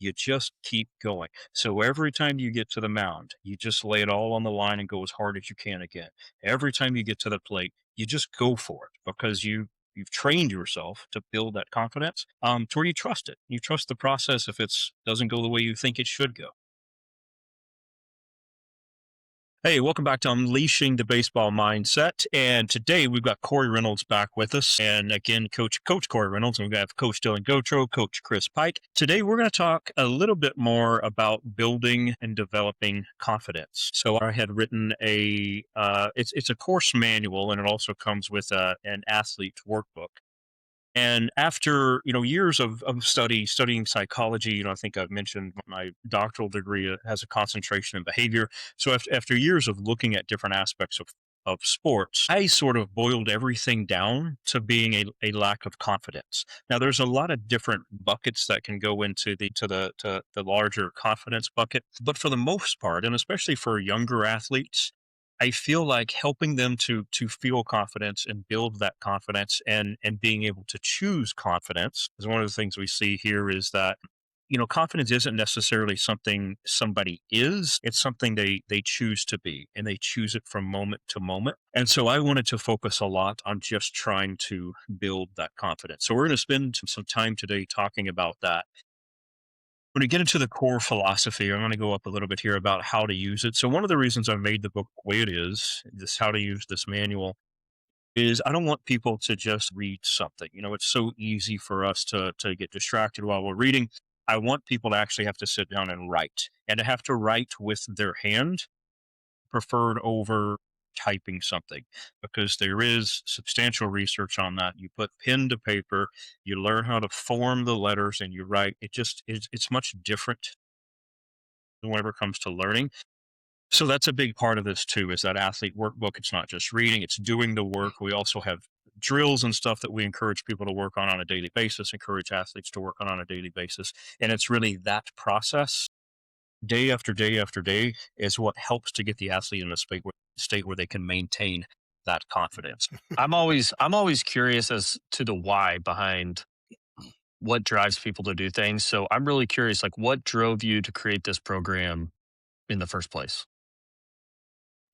You just keep going. So every time you get to the mound, you just lay it all on the line and go as hard as you can again. Every time you get to the plate, you just go for it because you've trained yourself to build that confidence to where you trust it. You trust the process if it's doesn't go the way you think it should go. Hey, welcome back to Unleashing the Baseball Mindset. And today we've got Cory Reynolds back with us. And again, Coach Cory Reynolds, and we have Coach Stull and Gautreaux, Coach Chris Pike. Today we're going to talk a little bit more about building and developing confidence. So I had written it's a course manual, and it also comes with an athlete workbook. And after, years of studying psychology, I think I've mentioned my doctoral degree has a concentration in behavior. So after years of looking at different aspects of sports, I sort of boiled everything down to being a lack of confidence. Now, there's a lot of different buckets that can go into the larger confidence bucket, but for the most part, and especially for younger athletes, I feel like helping them to feel confidence and build that confidence and being able to choose confidence is one of the things we see here is that confidence isn't necessarily something somebody is, it's something they choose to be, and they choose it from moment to moment. And so I wanted to focus a lot on just trying to build that confidence. So we're going to spend some time today talking about that. When we get into the core philosophy, I'm going to go up a little bit here about how to use it. So one of the reasons I made the book the way it is, this how to use this manual, is I don't want people to just read something. It's so easy for us to get distracted while we're reading. I want people to actually have to sit down and write, and to have to write with their hand, preferred over typing something, because there is substantial research on that. You put pen to paper, you learn how to form the letters, and you write. It's much different whenever it comes to learning. So that's a big part of this too, is that athlete workbook. It's not just reading, it's doing the work. We also have drills and stuff that we encourage people to work on a daily basis, encourage athletes to work on a daily basis. And it's really that process, day after day after day, is what helps to get the athlete in a state where they can maintain that confidence. I'm always curious as to the why behind what drives people to do things. So I'm really curious, like what drove you to create this program in the first place?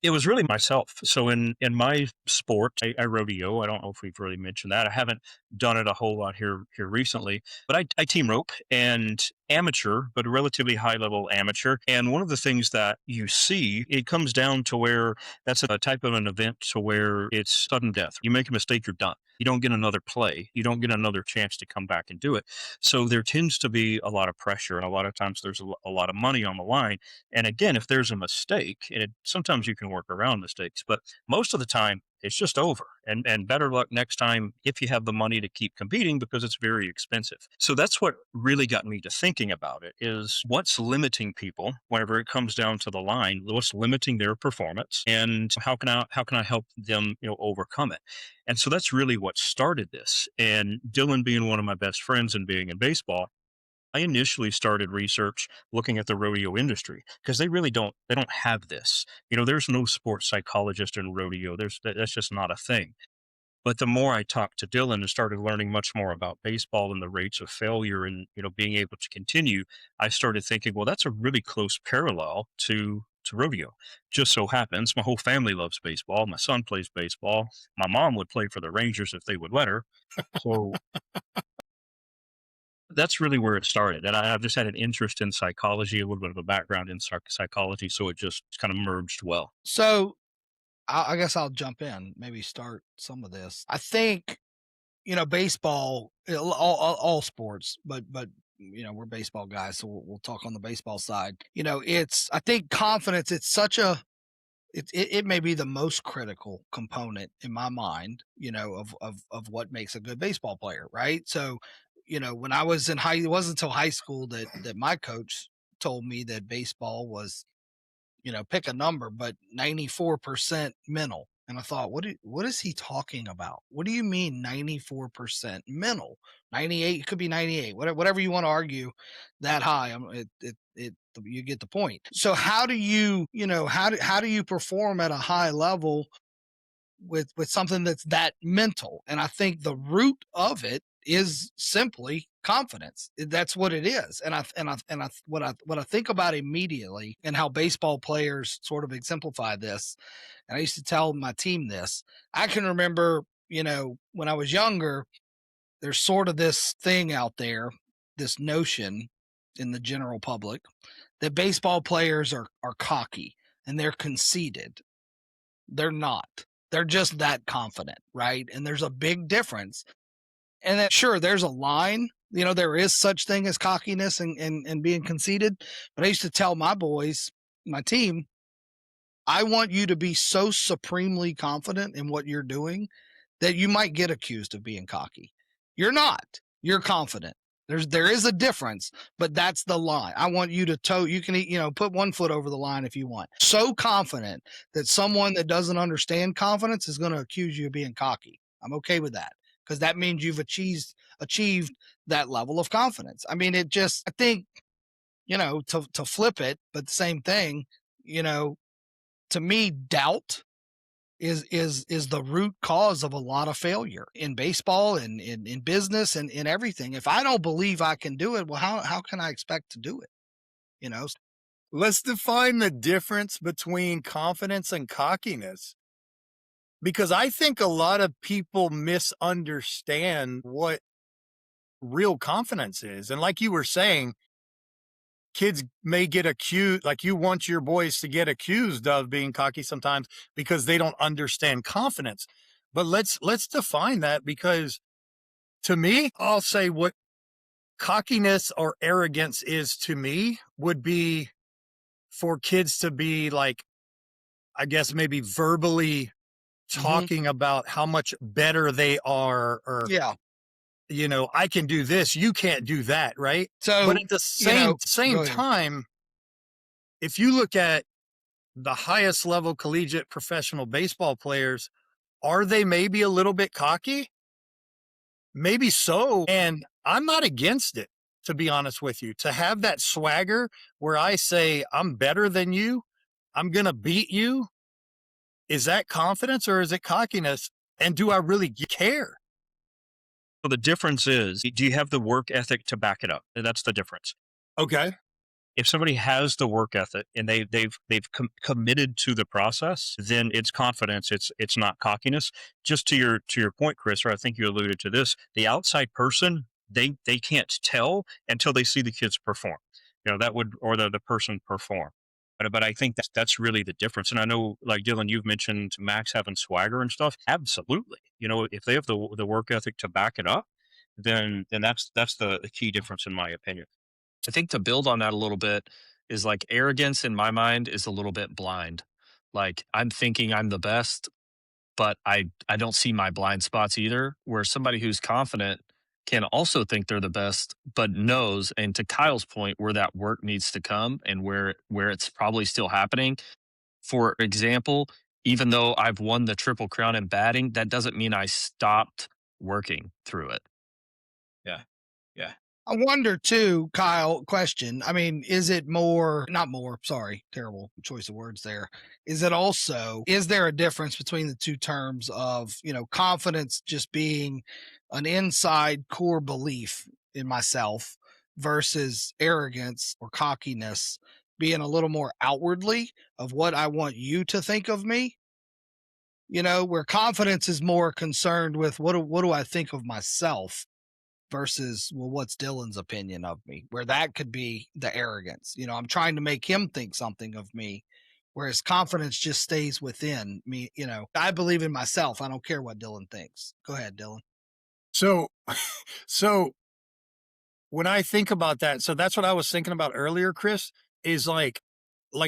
It was really myself. So in my sport, I rodeo. I don't know if we've really mentioned that. I haven't done it a whole lot here recently, but I team rope and amateur, but a relatively high level amateur. And one of the things that you see, it comes down to where that's a type of an event to where it's sudden death. You make a mistake, you're done. You don't get another play. You don't get another chance to come back and do it. So there tends to be a lot of pressure, and a lot of times there's a lot of money on the line. And again, if there's a mistake, sometimes you can work around mistakes, but most of the time it's just over. And better luck next time if you have the money to keep competing, because it's very expensive. So that's what really got me to thinking about it, is what's limiting people whenever it comes down to the line, what's limiting their performance, and how can I help them overcome it. And so that's really what started this. And Dylan being one of my best friends and being in baseball, I initially started research looking at the rodeo industry, because they don't have this. There's no sports psychologist in rodeo. That's just not a thing. But the more I talked to Dylan and started learning much more about baseball and the rates of failure and being able to continue, I started thinking, well, that's a really close parallel to rodeo. Just so happens my whole family loves baseball. My son plays baseball. My mom would play for the Rangers if they would let her. So that's really where it started. And I've just had an interest in psychology, a little bit of a background in psychology. So it just kind of merged well. So I guess I'll jump in, maybe start some of this. I think, baseball, all sports, but we're baseball guys, so we'll talk on the baseball side. I think confidence. It's such a it may be the most critical component in my mind, of what makes a good baseball player, right? So, when I was in it wasn't until high school that my coach told me that baseball was, pick a number, but 94% mental. And I thought, what is he talking about? What do you mean 94% mental? 98, it could be 98, whatever you want to argue that high. You get the point. So how do how do you perform at a high level with something that's that mental? And I think the root of it is simply confidence. That's what it is. What I think about immediately and how baseball players sort of exemplify this. And I used to tell my team this. I can remember, when I was younger, there's sort of this thing out there, this notion in the general public that baseball players are cocky and they're conceited. They're not. They're just that confident, right? And there's a big difference. And that, sure, there's a line. There is such thing as cockiness and being conceited. But I used to tell my boys, my team, I want you to be so supremely confident in what you're doing that you might get accused of being cocky. You're not. You're confident. There is a difference, but that's the line. I want you to toe. You can, put one foot over the line if you want. So confident that someone that doesn't understand confidence is going to accuse you of being cocky. I'm okay with that because that means you've achieved that level of confidence. I mean, I think, to flip it, but the same thing, to me, doubt is the root cause of a lot of failure in baseball and in business and in everything. If I don't believe I can do it, well, how can I expect to do it? Let's define the difference between confidence and cockiness, because I think a lot of people misunderstand what real confidence is. And like you were saying, kids may get accused, like you want your boys to get accused of being cocky sometimes because they don't understand confidence. But let's define that, because to me, I'll say what cockiness or arrogance is to me would be for kids to be like, I guess maybe verbally talking about how much better they are, or Yeah. I can do this, you can't do that, right? So, but at the same time, if you look at the highest level collegiate professional baseball players, are they maybe a little bit cocky? Maybe so. And I'm not against it, to be honest with you, to have that swagger where I say, I'm better than you, I'm going to beat you. Is that confidence or is it cockiness? And do I really care? So the difference is, do you have the work ethic to back it up? That's the difference. Okay. If somebody has the work ethic and they've committed to the process, then it's confidence. It's not cockiness. Just to your point, Chris, or I think you alluded to this, the outside person, they can't tell until they see the kids perform. Or the person perform. But I think that's really the difference. And I know, like Dylan, you've mentioned Max having swagger and stuff. Absolutely. If they have the work ethic to back it up, then that's the key difference in my opinion. I think to build on that a little bit is like arrogance in my mind is a little bit blind. Like I'm thinking I'm the best, but I don't see my blind spots either. Where somebody who's confident can also think they're the best, but knows, and to Kyle's point, where that work needs to come and where it's probably still happening. For example, even though I've won the Triple Crown in batting, that doesn't mean I stopped working through it. Yeah. Yeah. I wonder too, Kyle, question. I mean, is it not more, sorry, terrible choice of words there. Is there a difference between the two terms of, confidence just being an inside core belief in myself versus arrogance or cockiness being a little more outwardly of what I want you to think of me? Where confidence is more concerned with what do I think of myself versus, well, what's Dylan's opinion of me, where that could be the arrogance. I'm trying to make him think something of me, whereas confidence just stays within me. I believe in myself. I don't care what Dylan thinks. Go ahead, Dylan. So when I think about that, so that's what I was thinking about earlier, Chris, is like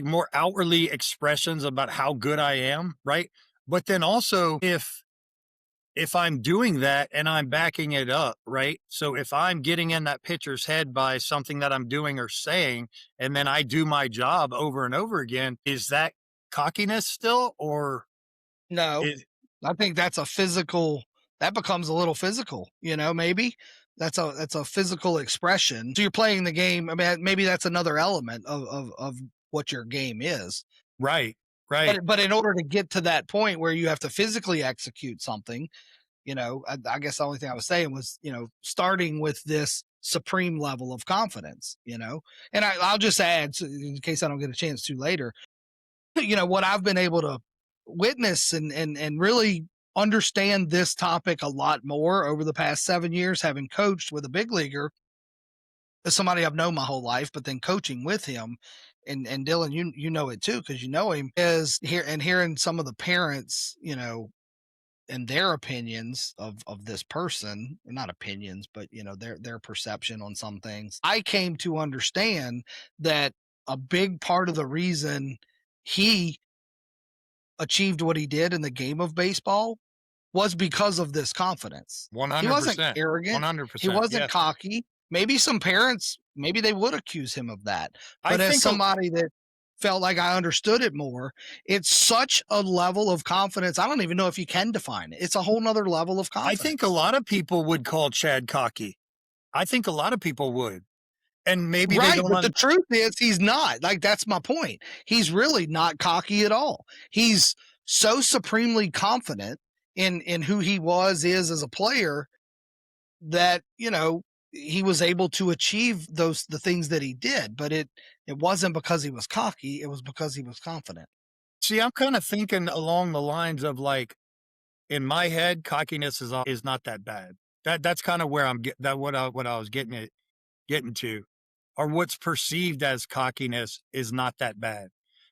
more outwardly expressions about how good I am, right? But then also if I'm doing that and I'm backing it up, right? So if I'm getting in that pitcher's head by something that I'm doing or saying, and then I do my job over and over again, is that cockiness still, or no? I think that becomes a little physical, maybe that's a physical expression. So you're playing the game. I mean, maybe that's another element of what your game is. Right. But in order to get to that point where you have to physically execute something, I guess the only thing I was saying was, starting with this supreme level of confidence, and I'll just add, in case I don't get a chance to later, what I've been able to witness and really understand this topic a lot more over the past 7 years, having coached with a big leaguer, as somebody I've known my whole life, but then coaching with him. And Dylan, you know it too, because you know him, is here and hearing some of the parents, and their opinions of this person, not opinions, but their perception on some things. I came to understand that a big part of the reason he achieved what he did in the game of baseball was because of this confidence. He wasn't 100%. arrogant. He 100%. wasn't Yes. cocky. Maybe some parents, maybe they would accuse him of that. I But as think somebody that felt like I understood it more, it's such a level of confidence. I don't even know if you can define it. It's a whole nother level of I confidence. think a lot of people would call Chad cocky. I think a lot of people would. And maybe they Right, don't but the truth is he's not. Like, that's my point. He's really not cocky at all. He's so supremely confident in who he is as a player that, he was able to achieve the things that he did, but it wasn't because he was cocky, it was because he was confident. see. I'm kind of thinking along the lines of, like, in my head, cockiness is not that bad. That's kind of where I'm what I was getting to, or what's perceived as cockiness is not that bad.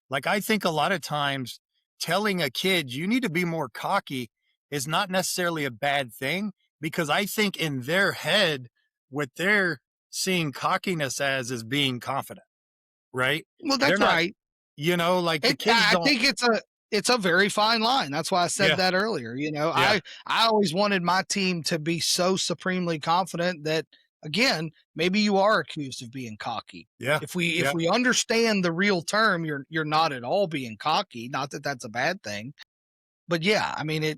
Like, I think a lot of times telling a kid you need to be more cocky is not necessarily a bad thing, because I think in their head, what they're seeing cockiness as is being confident, right? Well, They're that's not, right. like, the kids I don't. think it's a very fine line. That's why I said Yeah. that earlier. Yeah. I always wanted my team to be so supremely confident that, again, maybe you are accused of being cocky. Yeah. If we Yeah. if we understand the real term, you're not at all being cocky. Not that that's a bad thing, but yeah, I mean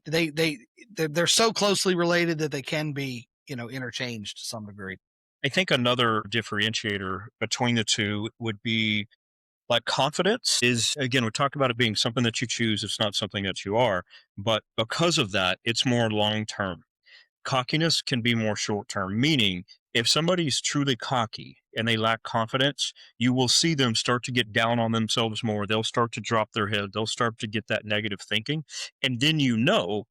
they're so closely related that they can be interchanged to some degree. I think another differentiator between the two would be like confidence is, again, we talked about it being something that you choose. It's not something that you are. But because of that, it's more long term. Cockiness can be more short term, meaning if somebody's truly cocky and they lack confidence, you will see them start to get down on themselves more. They'll start to drop their head. They'll start to get that negative thinking. And then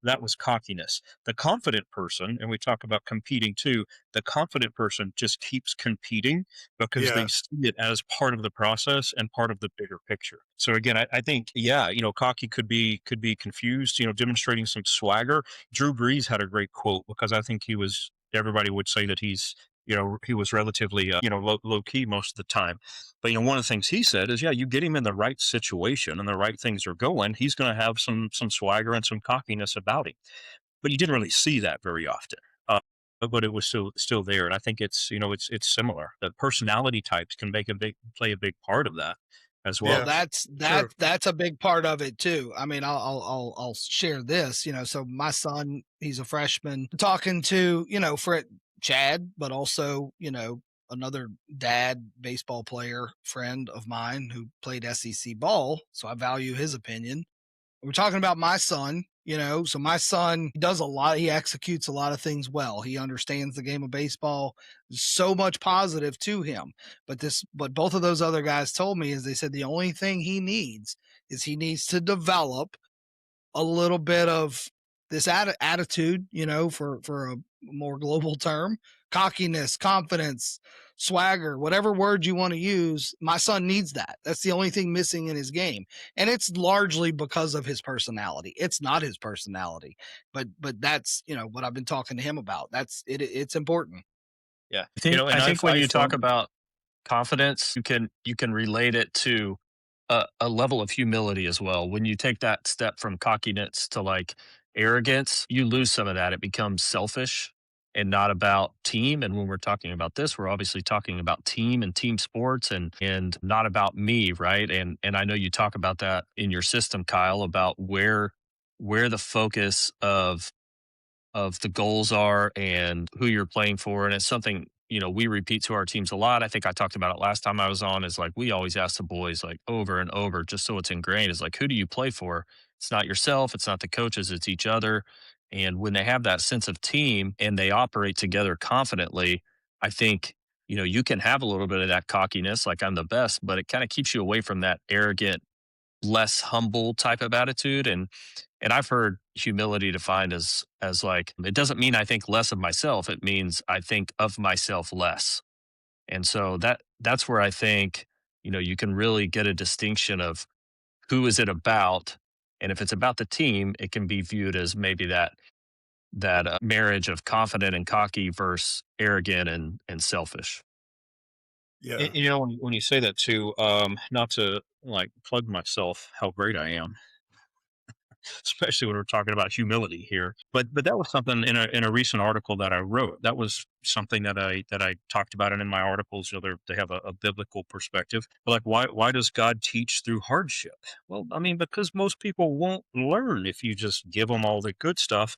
that was cockiness. The confident person, and we talk about competing too, the confident person just keeps competing because they Yeah. see it as part of the process and part of the bigger picture. So again, I think, yeah, cocky could be confused, demonstrating some swagger. Drew Brees had a great quote because I think everybody would say that he was relatively, low key most of the time. But, one of the things he said is, yeah, you get him in the right situation and the right things are going, he's going to have some swagger and some cockiness about him. But you didn't really see that very often. But it was still there. And I think it's similar. The personality types can play a big part of that as Well, well. Yeah. True. that's a big part of it too. I mean, I'll share this. So my son, he's a freshman, talking to for Chad, but also another dad baseball player friend of mine who played SEC ball. So I value his opinion. We're talking about my son, so my son does a lot. He executes a lot of things well. He understands the game of baseball. So much positive to him. But both of those other guys told me is they said the only thing he needs is he needs to develop a little bit of this attitude, for a more global term, cockiness, confidence, swagger, whatever word you want to use. My son needs that. That's the only thing missing in his game. And it's largely because of his personality. It's not his personality, but that's, what I've been talking to him about. It's important. Yeah. I think when I you talk firmly about confidence, you can relate it to a level of humility as well. When you take that step from cockiness to like arrogance, you lose some of that. It becomes selfish and not about team. And when we're talking about this, we're obviously talking about team and team sports and not about me, right? And I know you talk about that in your system, Kyle, about where the focus of the goals are and who you're playing for. And it's something, we repeat to our teams a lot. I think I talked about it last time I was on, is like we always ask the boys like over and over, just so it's ingrained, is like, who do you play for? It's not yourself, it's not the coaches, it's each other. And when they have that sense of team and they operate together confidently, I think, you can have a little bit of that cockiness, like I'm the best, but it kind of keeps you away from that arrogant, less humble type of attitude. And I've heard humility defined as like, it doesn't mean I think less of myself. It means I think of myself less. And so that's where I think, you can really get a distinction of who is it about. And if it's about the team, it can be viewed as maybe that marriage of confident and cocky versus arrogant and selfish. Yeah. And, when you say that too, not to like plug myself, how great I am, especially when we're talking about humility here. But that was something in a recent article that I wrote. That was something that I talked about it in my articles. They have a biblical perspective. But like, why does God teach through hardship? Well, I mean, because most people won't learn if you just give them all the good stuff.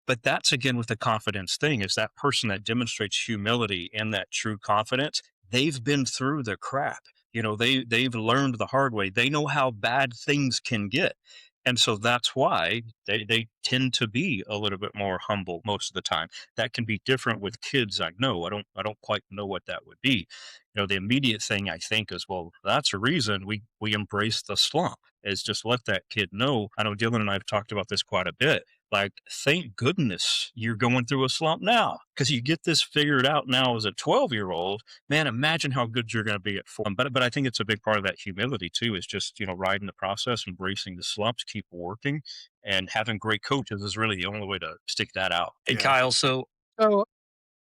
But that's again with the confidence thing, is that person that demonstrates humility and that true confidence, they've been through the crap. They've learned the hard way. They know how bad things can get. And so that's why they tend to be a little bit more humble most of the time. That can be different with kids. I don't quite know what that would be. The immediate thing I think is, well, that's a reason we embrace the slump, is just let that kid know. I know Dylan and I have talked about this quite a bit. Like, thank goodness you're going through a slump now, because you get this figured out now as a 12-year-old. Man, imagine how good you're going to be at 4. But I think it's a big part of that humility too, is just, riding the process, embracing the slumps, keep working, and having great coaches is really the only way to stick that out. Hey, Yeah. Kyle, so So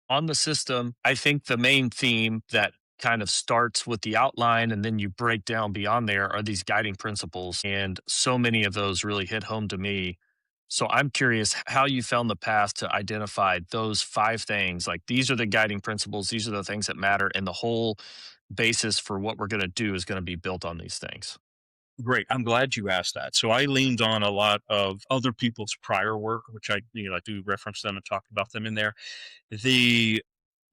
on the system, I think the main theme that kind of starts with the outline and then you break down beyond there are these guiding principles. And so many of those really hit home to me. So I'm curious how you found the path to identify those 5 things. Like, these are the guiding principles, these are the things that matter. And the whole basis for what we're going to do is going to be built on these things. Great. I'm glad you asked that. So I leaned on a lot of other people's prior work, which I do reference them and talk about them in there. The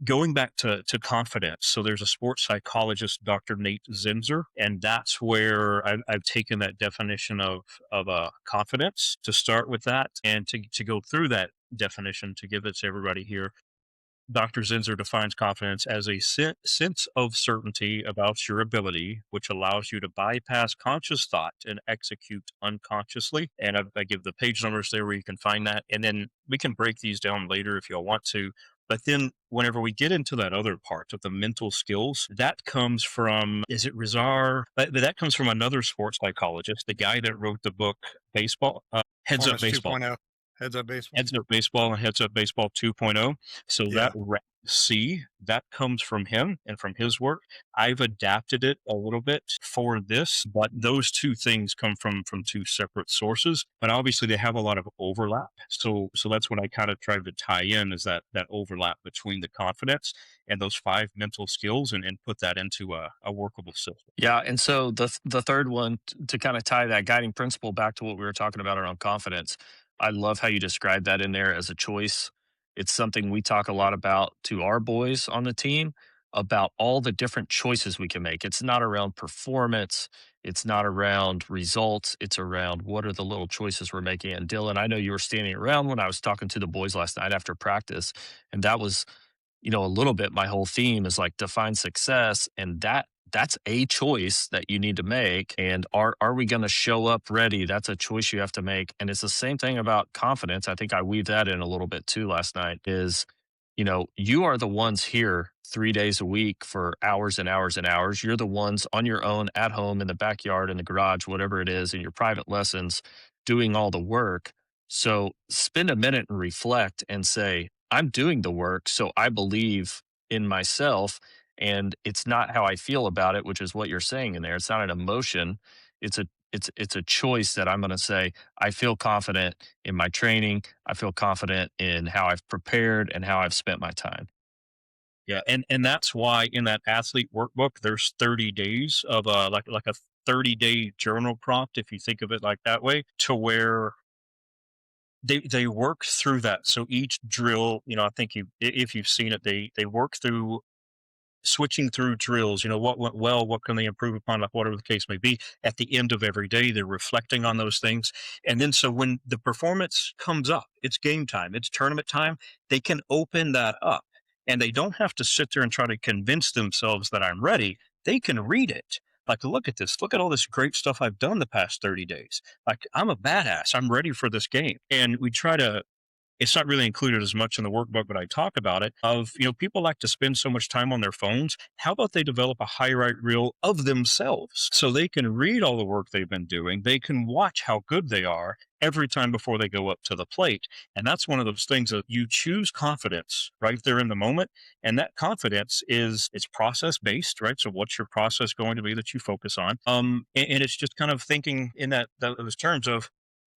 Going back to confidence, so there's a sports psychologist, Dr. Nate Zinzer, and that's where I've taken that definition of confidence, to start with that, and to go through that definition to give it to everybody here. Dr. Zinzer defines confidence as a sense of certainty about your ability, which allows you to bypass conscious thought and execute unconsciously. And I give the page numbers there where you can find that. And then we can break these down later if y'all want to. But then whenever we get into that other part of the mental skills, that comes from, is it Rizar? But that comes from another sports psychologist, the guy that wrote the book Baseball, Heads Up Honest Baseball. 2.0. Heads Up Baseball. Heads Up Baseball and Heads Up Baseball 2.0. So Yeah. that C, that comes from him and from his work. I've adapted it a little bit for this, but those two things come from two separate sources. But obviously they have a lot of overlap. So that's what I kind of tried to tie in, is that overlap between the confidence and those 5 mental skills, and put that into a workable system. Yeah, and so the third one, to kind of tie that guiding principle back to what we were talking about around confidence. I love how you described that in there as a choice. It's something we talk a lot about to our boys on the team, about all the different choices we can make. It's not around performance, it's not around results, it's around what are the little choices we're making. And Dylan, I know you were standing around when I was talking to the boys last night after practice, and that was, a little bit my whole theme is like, define success, and that's a choice that you need to make. And are we going to show up ready? That's a choice you have to make. And it's the same thing about confidence. I think I weaved that in a little bit too last night, is, you are the ones here 3 days a week for hours and hours and hours. You're the ones on your own at home, in the backyard, in the garage, whatever it is, in your private lessons, doing all the work. So spend a minute and reflect and say, I'm doing the work. So I believe in myself, and it's not how I feel about it, which is what you're saying in there. It's not an emotion. It's a choice that I'm going to say, I feel confident in my training. I feel confident in how I've prepared and how I've spent my time. Yeah, and that's why in that athlete workbook there's 30 days of like a 30-day journal prompt, if you think of it like that way, to where they work through that. So each drill, I think if you've seen it, they work through switching through drills, what went well, what can they improve upon, like whatever the case may be. At the end of every day, they're reflecting on those things. And then so when the performance comes up, it's game time, it's tournament time, they can open that up and they don't have to sit there and try to convince themselves that I'm ready. They can read it. Like, look at this. Look at all this great stuff I've done the past 30 days. Like, I'm a badass. I'm ready for this game. And we try to, it's not really included as much in the workbook, but I talk about it of, people like to spend so much time on their phones. How about they develop a highlight reel of themselves so they can read all the work they've been doing. They can watch how good they are every time before they go up to the plate. And that's one of those things that you choose confidence right there in the moment. And that confidence it's process based, right? So what's your process going to be that you focus on? And it's just kind of thinking in those terms of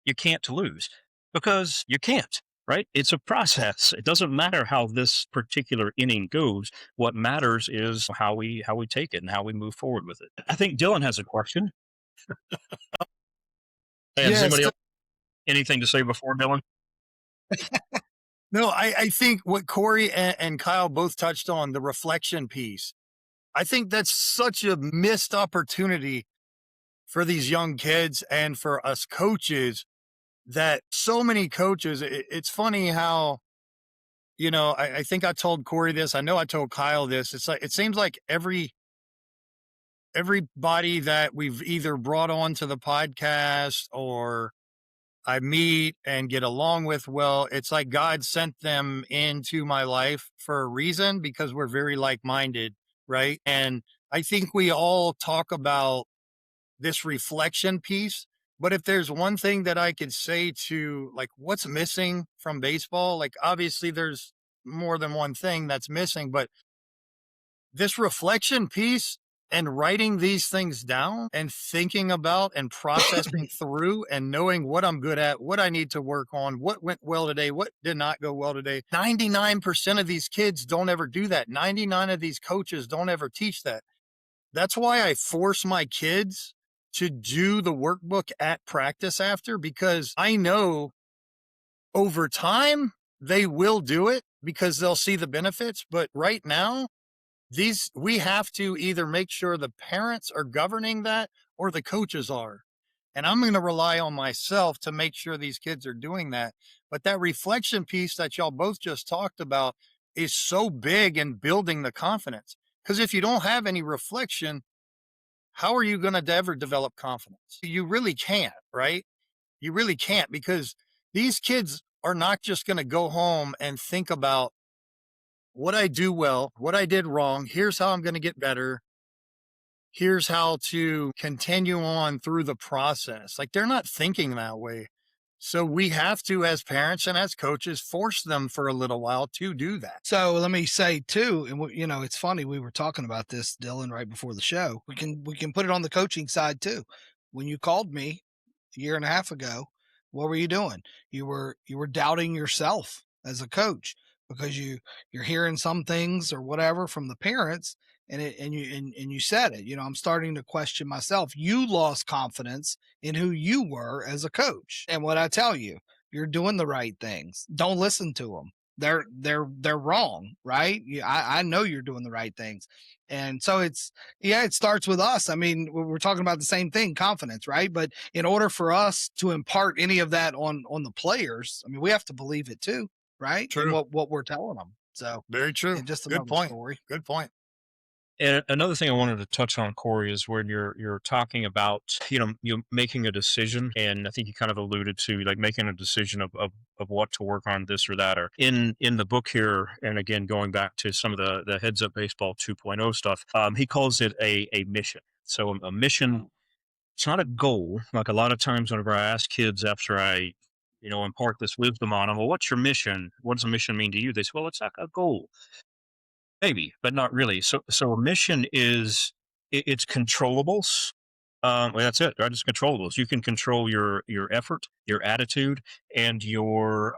you can't lose because you can't. Right? It's a process. It doesn't matter how this particular inning goes. What matters is how we take it and how we move forward with it. I think Dylan has a question. And does anybody else anything to say before Dylan? No, I think what Cory and Kyle both touched on, the reflection piece, I think that's such a missed opportunity for these young kids and for us coaches, that so many coaches, it's funny how, I think I told Cory this. I know I told Kyle this. It's like, it seems like everybody that we've either brought on to the podcast or I meet and get along with, well, it's like God sent them into my life for a reason because we're very like-minded, right? And I think we all talk about this reflection piece. But if there's one thing that I could say to, like, what's missing from baseball, like, obviously there's more than one thing that's missing, but this reflection piece and writing these things down and thinking about and processing through and knowing what I'm good at, what I need to work on, what went well today, what did not go well today. 99% of these kids don't ever do that. 99 of these coaches don't ever teach that. That's why I force my kids to do the workbook at practice after, because I know over time they will do it because they'll see the benefits. But right now, we have to either make sure the parents are governing that or the coaches are. And I'm going to rely on myself to make sure these kids are doing that. But that reflection piece that y'all both just talked about is so big in building the confidence. Because if you don't have any reflection, how are you going to ever develop confidence? You really can't, right? You really can't, because these kids are not just going to go home and think about what I do well, what I did wrong. Here's how I'm going to get better. Here's how to continue on through the process. Like, they're not thinking that way. So we have to, as parents and as coaches, force them for a little while to do that. So let me say too, and it's funny, we were talking about this, Dylan, right before the show. We can put it on the coaching side too. When you called me a year and a half ago, what were you doing? You were doubting yourself as a coach because you're hearing some things or whatever from the parents, and you said it. I'm starting to question myself. You lost confidence in who you were as a coach. And what I tell you, you're doing the right things. Don't listen to them. They're wrong, right? I know you're doing the right things. And so it starts with us. I mean, we're talking about the same thing, confidence, right? But in order for us to impart any of that on the players, I mean, we have to believe it too, right? True. And what we're telling them. So very true. Just good point. Story. Good point. And another thing I wanted to touch on, Cory, is when you're talking about, you making a decision, and I think you kind of alluded to like making a decision of what to work on, this or that, or in the book here. And again, going back to some of the Heads Up Baseball 2.0 stuff, he calls it a mission. So a mission, it's not a goal. Like a lot of times whenever I ask kids after I, impart this wisdom on them, well, what's your mission? What does a mission mean to you? They say, well, it's like a goal. Maybe, but not really. So a mission is it's controllables. Well, that's it, right? It's controllables. You can control your effort, your attitude, and your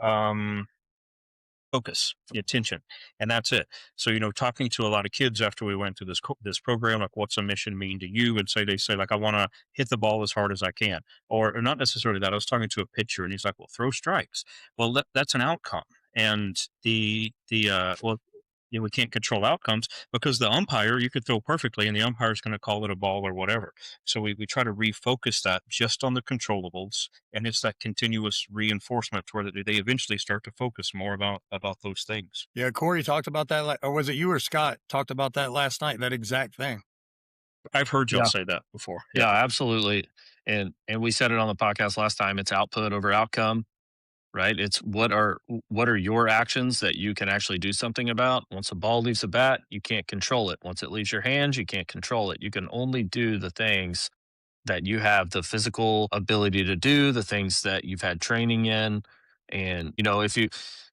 focus, the attention, and that's it. So talking to a lot of kids after we went through this program, like, what's a mission mean to you? And they say like, I want to hit the ball as hard as I can, or not necessarily that. I was talking to a pitcher, and he's like, well, throw strikes. Well, that's an outcome, and we can't control outcomes because the umpire, you could throw perfectly and the umpire is going to call it a ball or whatever. So we try to refocus that just on the controllables, and it's that continuous reinforcement where they eventually start to focus more about those things. Yeah, Cory talked about that, or was it you or Scott talked about that last night? That exact thing. I've heard y'all Yeah. say that before. Yeah, absolutely. And we said it on the podcast last time. It's output over outcome, right? It's what are your actions that you can actually do something about? Once a ball leaves the bat, you can't control it. Once it leaves your hands, you can't control it. You can only do the things that you have the physical ability to do, the things that you've had training in. And if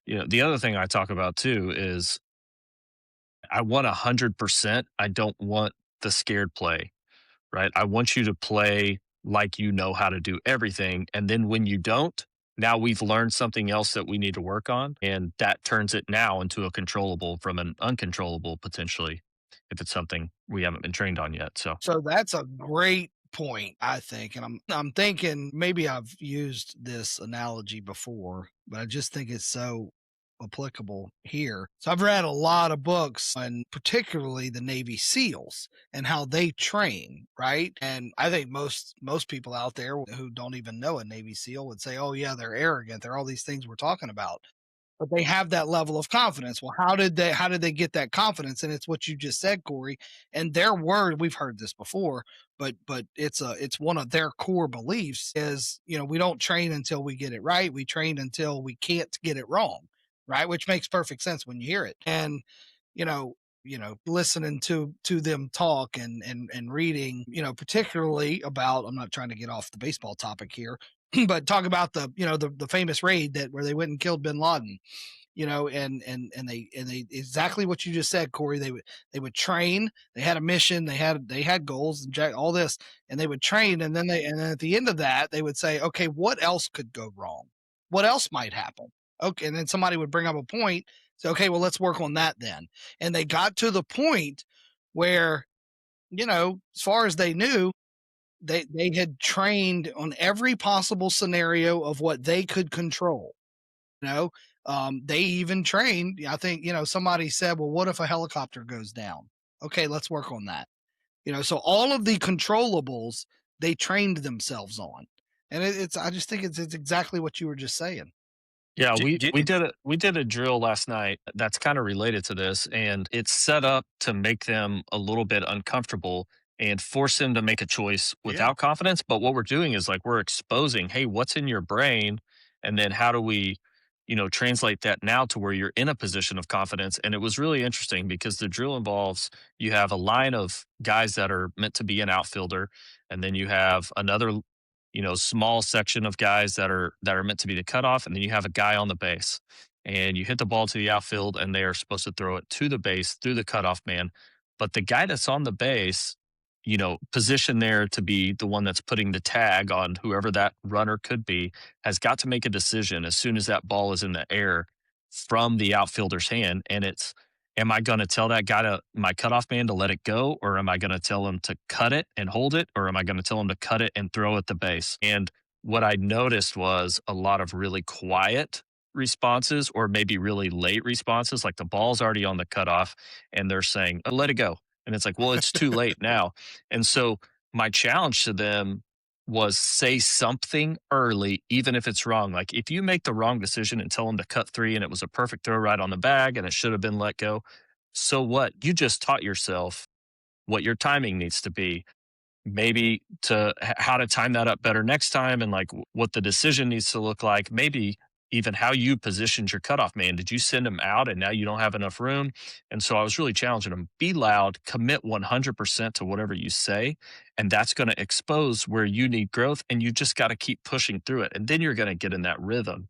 the other thing I talk about too is I want 100%. I don't want the scared play, right? I want you to play like you know how to do everything. And then when you don't, now we've learned something else that we need to work on. And that turns it now into a controllable from an uncontrollable potentially, if it's something we haven't been trained on yet. So that's a great point, I think. And I'm thinking maybe I've used this analogy before, but I just think it's so applicable here. So I've read a lot of books on particularly the Navy SEALs and how they train, right? And I think most people out there who don't even know a Navy SEAL would say, "Oh yeah, they're arrogant. They're all these things we're talking about." But they have that level of confidence. Well, how did they get that confidence? And it's what you just said, Cory. And their word, we've heard this before, but it's one of their core beliefs is, we don't train until we get it right. We train until we can't get it wrong, right? Which makes perfect sense when you hear it. And you know, listening to them talk and reading, particularly about, I'm not trying to get off the baseball topic here, but talk about the famous raid where they went and killed bin Laden, and they exactly what you just said, Cory. They would train. They had a mission. They had goals and all this, and they would train. And then at the end of that, they would say, okay, what else could go wrong? What else might happen? Okay, and then somebody would bring up a point. Say, okay, well, let's work on that then. And they got to the point where, as far as they knew, they had trained on every possible scenario of what they could control. They even trained. I think somebody said, "Well, what if a helicopter goes down?" Okay, let's work on that. So all of the controllables they trained themselves on, and it's. I just think it's exactly what you were just saying. Yeah, J- j- we did a drill last night that's kind of related to this, and it's set up to make them a little bit uncomfortable and force them to make a choice Yeah. without confidence. But what we're doing is like we're exposing, hey, what's in your brain, and then how do we, translate that now to where you're in a position of confidence. And it was really interesting because the drill involves you have a line of guys that are meant to be an outfielder, and then you have another small section of guys that are meant to be the cutoff, and then you have a guy on the base, and you hit the ball to the outfield, and they are supposed to throw it to the base through the cutoff man. But the guy that's on the base, positioned there to be the one that's putting the tag on whoever that runner could be, has got to make a decision as soon as that ball is in the air from the outfielder's hand, and it's am I going to tell that guy to my cutoff man to let it go, or am I going to tell him to cut it and hold it, or am I going to tell him to cut it and throw at the base? And what I noticed was a lot of really quiet responses, or maybe really late responses, like the ball's already on the cutoff, and they're saying, "Oh, let it go," and it's like, well, it's too late now. And so my challenge to them was say something early, even if it's wrong. Like if you make the wrong decision and tell them to cut three and it was a perfect throw right on the bag and it should have been let go, so what? You just taught yourself what your timing needs to be, maybe to how to time that up better next time, and like what the decision needs to look like, maybe even how you positioned your cutoff man. Did you send him out and now you don't have enough room? And so I was really challenging him, be loud, commit 100% to whatever you say, and that's going to expose where you need growth, and you just got to keep pushing through it, and then you're going to get in that rhythm.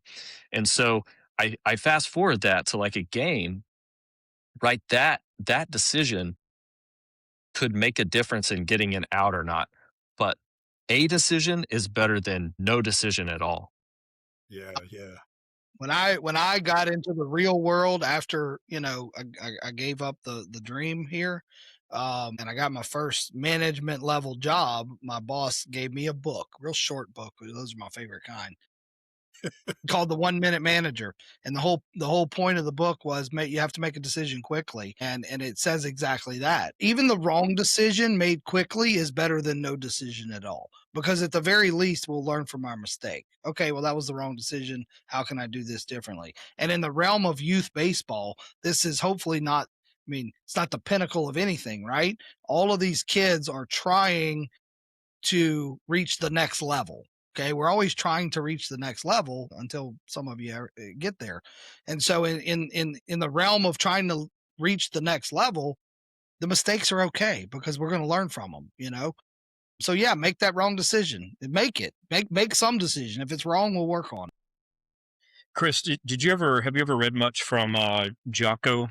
And so I fast forward that to like a game, right? That decision could make a difference in getting an out or not. But a decision is better than no decision at all. Yeah, yeah. When I got into the real world after I gave up the dream here, and I got my first management level job, my boss gave me a book, real short book. Those are my favorite kind. called the 1 Minute Manager. And the whole point of the book was you have to make a decision quickly. And it says exactly that. Even the wrong decision made quickly is better than no decision at all, because at the very least we'll learn from our mistake. Okay, well, that was the wrong decision. How can I do this differently? And in the realm of youth baseball, this is hopefully not, I mean, it's not the pinnacle of anything, right? All of these kids are trying to reach the next level. Okay, we're always trying to reach the next level until some of you get there. And so in the realm of trying to reach the next level, the mistakes are okay because we're going to learn from them, you know. So yeah, make that wrong decision. Make some decision. If it's wrong, we'll work on it. Chris, have you ever read much from Gautreaux?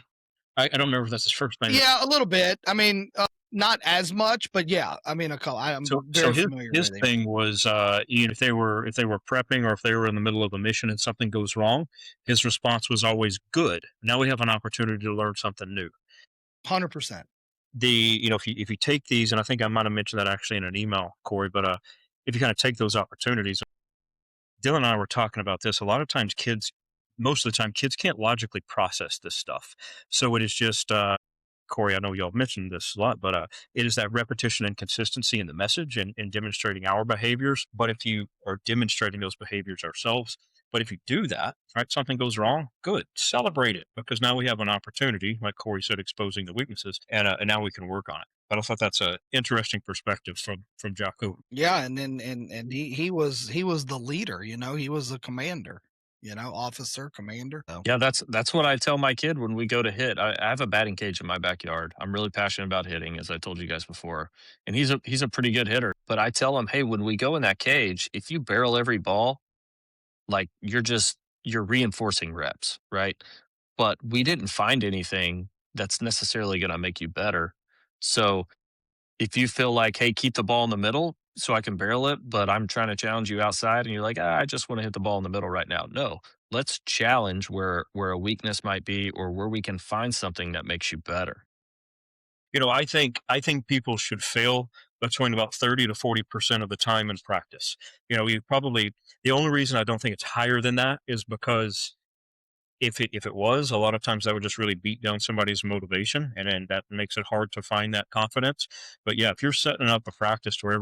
I don't remember if that's his first name. Yeah, a little bit. I mean, not as much, but yeah. I mean, I'm very familiar his with him. thing was, if they were prepping or if they were in the middle of a mission and something goes wrong, his response was always good. Now we have an opportunity to learn something new. 100%. If you take these, and I think I might have mentioned that actually in an email, Cory, but if you kind of take those opportunities, Dylan and I were talking about this. A lot of times most of the time, kids can't logically process this stuff. So it is just, Cory, I know y'all mentioned this a lot, but it is that repetition and consistency in the message and demonstrating our behaviors. But if you are demonstrating those behaviors ourselves, but if you do that, right, something goes wrong, good, celebrate it, because now we have an opportunity, like Cory said, exposing the weaknesses, and now we can work on it. But I thought that's an interesting perspective from Gautreaux. Yeah, and then and he was the leader, you know, he was the commander, you know, officer, commander. So. Yeah, that's what I tell my kid when we go to hit. I have a batting cage in my backyard. I'm really passionate about hitting, as I told you guys before, and he's a pretty good hitter. But I tell him, hey, when we go in that cage, if you barrel every ball, like you're reinforcing reps, right? But we didn't find anything that's necessarily going to make you better. So if you feel like, hey, keep the ball in the middle so I can barrel it, but I'm trying to challenge you outside and you're like, I just want to hit the ball in the middle right now. No, let's challenge where a weakness might be or where we can find something that makes you better. I think people should fail between about 30 to 40% of the time in practice. The only reason I don't think it's higher than that is because if it was, a lot of times that would just really beat down somebody's motivation, and then that makes it hard to find that confidence. But yeah, if you're setting up a practice where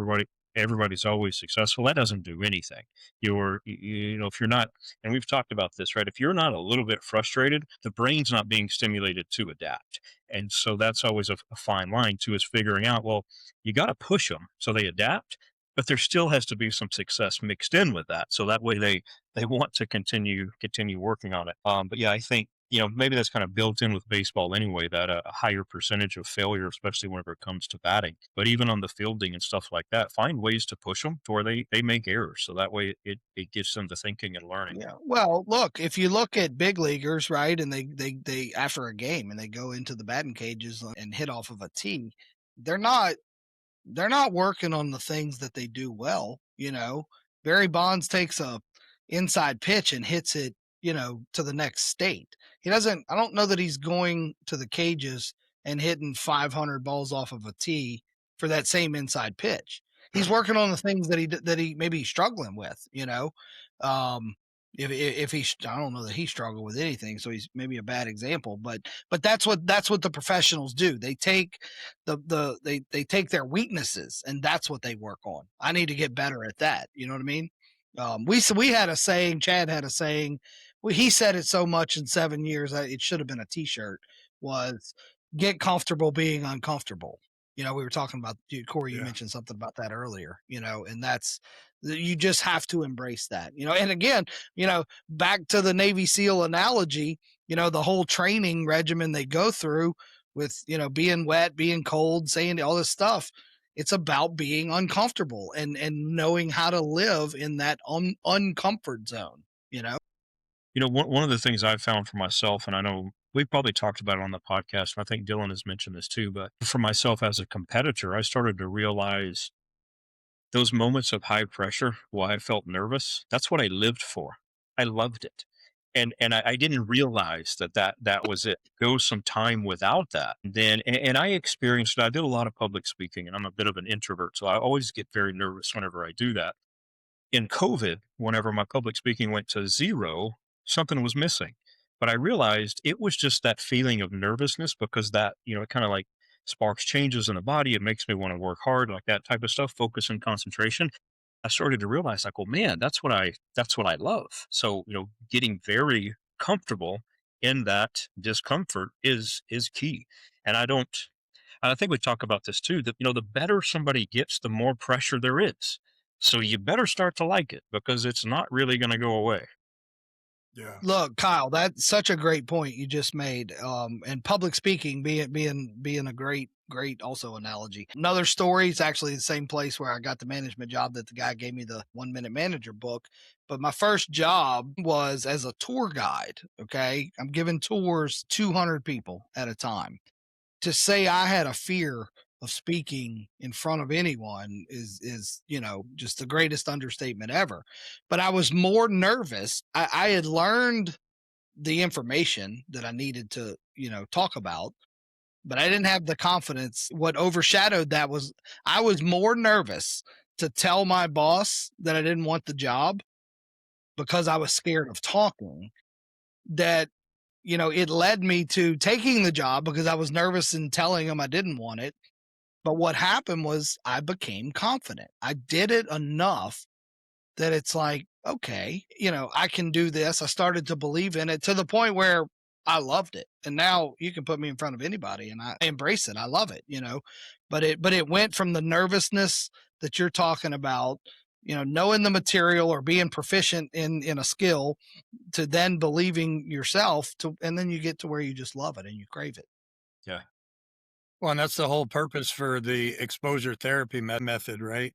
everybody's always successful, that doesn't do anything. If you're not, and we've talked about this, right? If you're not a little bit frustrated, the brain's not being stimulated to adapt, and so that's always a fine line too, is figuring out, well, you got to push them so they adapt, but there still has to be some success mixed in with that, so that way they want to continue working on it. But yeah, I think maybe that's kind of built in with baseball anyway, that a higher percentage of failure, especially whenever it comes to batting. But even on the fielding and stuff like that, find ways to push them to where they make errors, so that way it gets them to thinking and learning. Yeah. Well, look, if you look at big leaguers, right, and they after a game and they go into the batting cages and hit off of a tee, they're not working on the things that they do well. You know, Barry Bonds takes a inside pitch and hits it, you know, to the next state. He doesn't. I don't know that he's going to the cages and hitting 500 balls off of a tee for that same inside pitch. He's working on the things that he maybe he's struggling with. You know, um, if he, I don't know that he struggled with anything, so he's maybe a bad example. But that's what the professionals do. They take they take their weaknesses and that's what they work on. I need to get better at that. You know what I mean? We had a saying. Chad had a saying. He said it so much in 7 years. It should have been a T-shirt. Was get comfortable being uncomfortable. You know, we were talking about Cory. You mentioned something about that earlier. You know, and that's you just have to embrace that. You know, and again, you know, back to the Navy SEAL analogy. You know, the whole training regimen they go through with being wet, being cold, saying all this stuff. It's about being uncomfortable and knowing how to live in that uncomfort zone. One of the things I've found for myself, and I know we've probably talked about it on the podcast, and I think Dylan has mentioned this too, but for myself as a competitor, I started to realize those moments of high pressure, why I felt nervous, that's what I lived for. I loved it. And I didn't realize that was it. Go some time without that. And I experienced it. I did a lot of public speaking, and I'm a bit of an introvert, so I always get very nervous whenever I do that. in COVID, whenever my public speaking went to zero, something was missing. But I realized it was just that feeling of nervousness because that, it kind of like sparks changes in the body. It makes me want to work hard, like that type of stuff, focus and concentration. I started to realize like, oh man, that's what I love. So, getting very comfortable in that discomfort is key. And I think we talk about this too, that, the better somebody gets, the more pressure there is. So you better start to like it because it's not really going to go away. Yeah. Look, Kyle, that's such a great point you just made. And public speaking being a great also analogy. Another story is actually the same place where I got the management job that the guy gave me the 1 Minute Manager book. But my first job was as a tour guide. Okay. I'm giving tours 200 people at a time. To say I had a fear of speaking in front of anyone is just the greatest understatement ever. But I was more nervous. I had learned the information that I needed to talk about, but I didn't have the confidence. What overshadowed that was I was more nervous to tell my boss that I didn't want the job because I was scared of talking, that it led me to taking the job because I was nervous and telling him I didn't want it. But what happened was I became confident. I did it enough that it's like, okay, I can do this. I started to believe in it to the point where I loved it. And now you can put me in front of anybody and I embrace it. I love it. But it went from the nervousness that you're talking about, knowing the material or being proficient in a skill, to then believing yourself and then you get to where you just love it and you crave it. Yeah. Well, and that's the whole purpose for the exposure therapy method, right?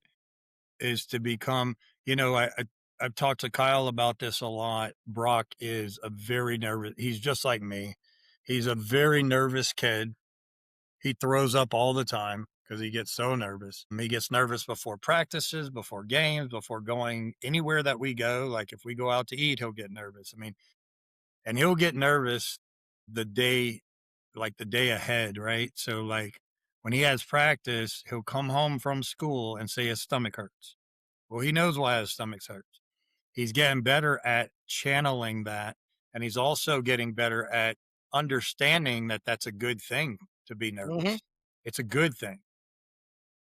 Is to become, I've talked to Kyle about this a lot. Brock is a very nervous, he's just like me. He's a very nervous kid. He throws up all the time because he gets so nervous. He gets nervous before practices, before games, before going anywhere that we go. Like if we go out to eat, he'll get nervous. I mean, and he'll get nervous the day, like the day ahead, right? So like when he has practice, he'll come home from school and say his stomach hurts. Well, he knows why his stomach hurts. He's getting better at channeling that. And he's also getting better at understanding that that's a good thing to be Mm-hmm. nervous. It's a good thing.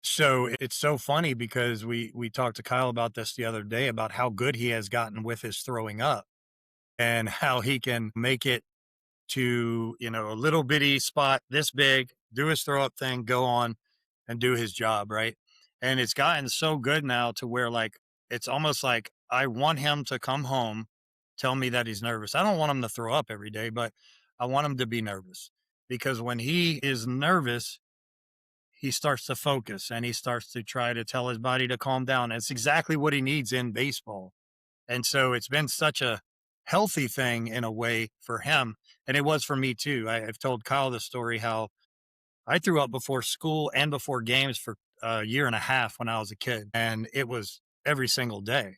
So it's so funny because we talked to Kyle about this the other day about how good he has gotten with his throwing up and how he can make it to, a little bitty spot this big, do his throw up thing, go on and do his job, right? And it's gotten so good now to where like it's almost like I want him to come home, tell me that he's nervous. I don't want him to throw up every day, but I want him to be nervous because when he is nervous, he starts to focus and he starts to try to tell his body to calm down. It's exactly what he needs in baseball. And so it's been such a healthy thing in a way for him. And it was for me too. I've told Kyle the story how I threw up before school and before games for a year and a half when I was a kid. And it was every single day.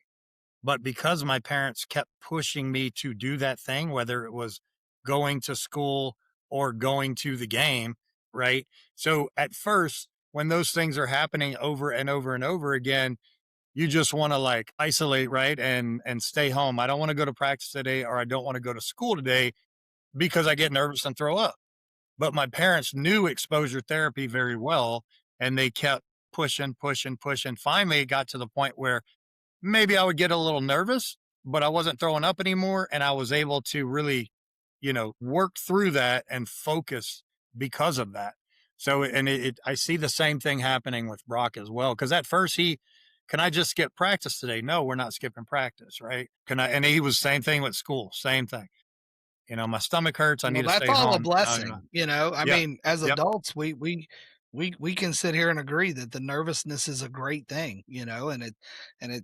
But because my parents kept pushing me to do that thing, whether it was going to school or going to the game, right? So at first, when those things are happening over and over and over again, you just want to like isolate, right? And stay home. I don't want to go to practice today or I don't want to go to school today because I get nervous and throw up. But my parents knew exposure therapy very well and they kept pushing, pushing, pushing. Finally, it got to the point where maybe I would get a little nervous, but I wasn't throwing up anymore. And I was able to really, work through that and focus because of that. So, and I see the same thing happening with Brock as well. Cause at first can I just skip practice today? No, we're not skipping practice. Right. And he was same thing with school, same thing. My stomach hurts. I Well, need to that's stay all a home. No, you're not. blessing. I Yep. mean, as Yep. adults, we can sit here and agree that the nervousness is a great thing, and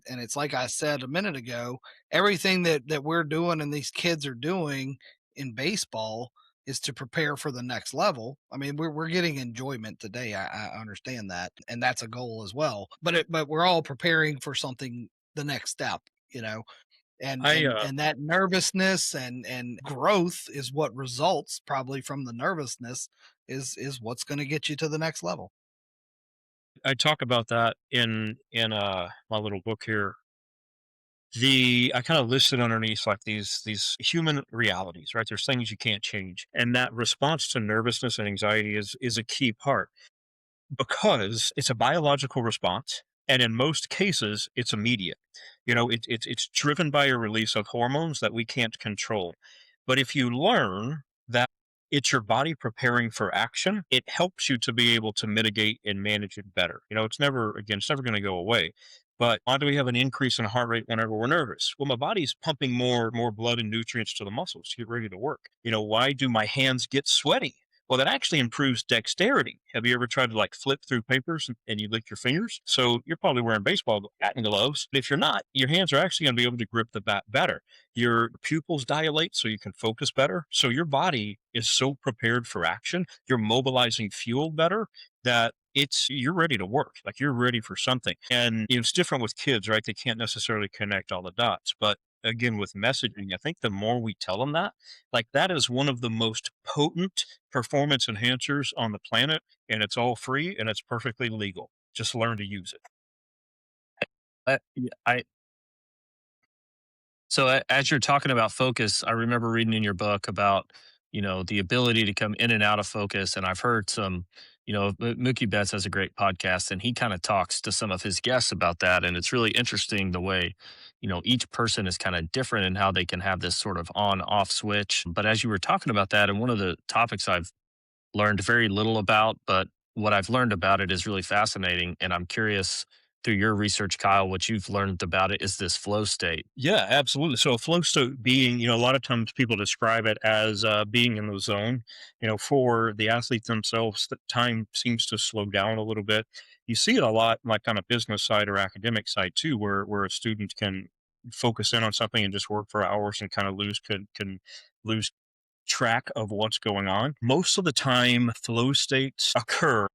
it's like I said a minute ago, everything that we're doing and these kids are doing in baseball is to prepare for the next level. I mean, we're getting enjoyment today. I understand that, and that's a goal as well. But we're all preparing for something, the next step, you know and I and and that nervousness and growth is what results probably from the nervousness, is what's going to get you to the next level. I talk about that in my little book here. I kind of listed underneath like these human realities, right? There's things you can't change. And that response to nervousness and anxiety is a key part because it's a biological response. And in most cases, it's immediate. It's driven by a release of hormones that we can't control. But if you learn that it's your body preparing for action, it helps you to be able to mitigate and manage it better. It's never going to go away. But why do we have an increase in heart rate whenever we're nervous? Well, my body's pumping more blood and nutrients to the muscles to get ready to work. Why do my hands get sweaty? Well, that actually improves dexterity. Have you ever tried to like flip through papers and you lick your fingers? So you're probably wearing baseball batting gloves. But if you're not, your hands are actually going to be able to grip the bat better. Your pupils dilate so you can focus better. So your body is so prepared for action. You're mobilizing fuel better that you're ready to work. Like you're ready for something. And it's different with kids, right? They can't necessarily connect all the dots. But again, with messaging, I think the more we tell them that, like that is one of the most potent performance enhancers on the planet, and it's all free and it's perfectly legal. Just learn to use it. Yeah, as you're talking about focus, I remember reading in your book about, the ability to come in and out of focus. And I've heard some, Mookie Betts has a great podcast and he kind of talks to some of his guests about that. And it's really interesting the way, each person is kind of different in how they can have this sort of on off switch. But as you were talking about that, and one of the topics I've learned very little about, but what I've learned about it is really fascinating. And I'm curious through your research, Kyle, what you've learned about it is this flow state. Yeah, absolutely. So a flow state being, a lot of times people describe it as being in the zone. For the athletes themselves, the time seems to slow down a little bit. You see it a lot, like on a business side or academic side too, where a student can focus in on something and just work for hours and kind of can lose track of what's going on. Most of the time, flow states occur.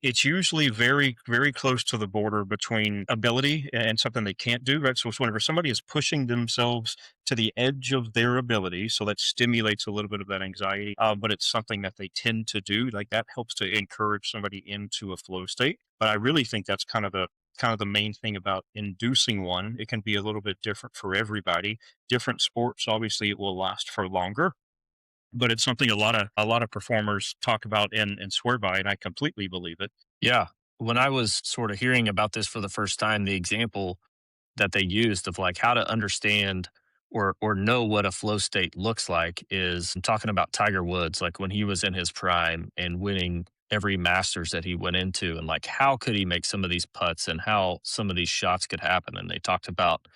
It's usually very, very close to the border between ability and something they can't do, right? So it's whenever somebody is pushing themselves to the edge of their ability, so that stimulates a little bit of that anxiety, but it's something that they tend to do, like that helps to encourage somebody into a flow state. But I really think that's kind of the main thing about inducing one. It can be a little bit different for everybody. Different sports, obviously, it will last for longer, but it's something a lot of performers talk about and swear by, and I completely believe it. Yeah. When I was sort of hearing about this for the first time, the example that they used of like how to understand or know what a flow state looks like is I'm talking about Tiger Woods, like when he was in his prime and winning every Masters that he went into, and like how could he make some of these putts and how some of these shots could happen. And they talked about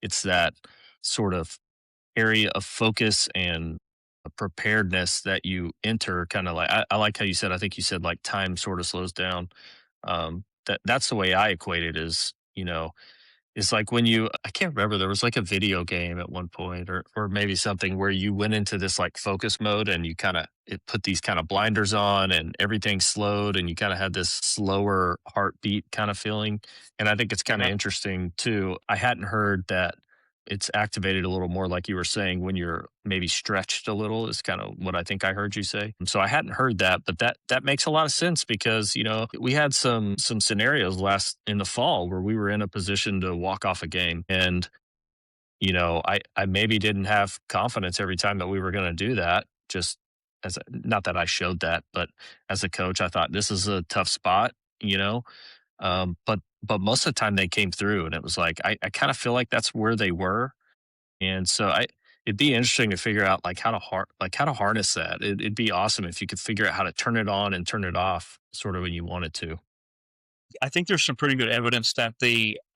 it's that sort of area of focus and a preparedness that you enter kind of like I like how you said, I think you said like time sort of slows down. That's the way I equate it is, it's like when I can't remember, there was like a video game at one point or maybe something where you went into this like focus mode and you it put these kind of blinders on and everything slowed and you kind of had this slower heartbeat kind of feeling. And I think it's kind of Uh-huh. interesting too. I hadn't heard that it's activated a little more like you were saying when you're maybe stretched a little is kind of what I think I heard you say. So I hadn't heard that, but that makes a lot of sense because, we had some scenarios last in the fall where we were in a position to walk off a game and, I maybe didn't have confidence every time that we were going to do that. Just not that I showed that, but as a coach, I thought this is a tough spot, but most of the time they came through and it was like I kind of feel like that's where they were. And so it'd be interesting to figure out like how to harness that. It'd be awesome if you could figure out how to turn it on and turn it off sort of when you wanted to. I think there's some pretty good evidence that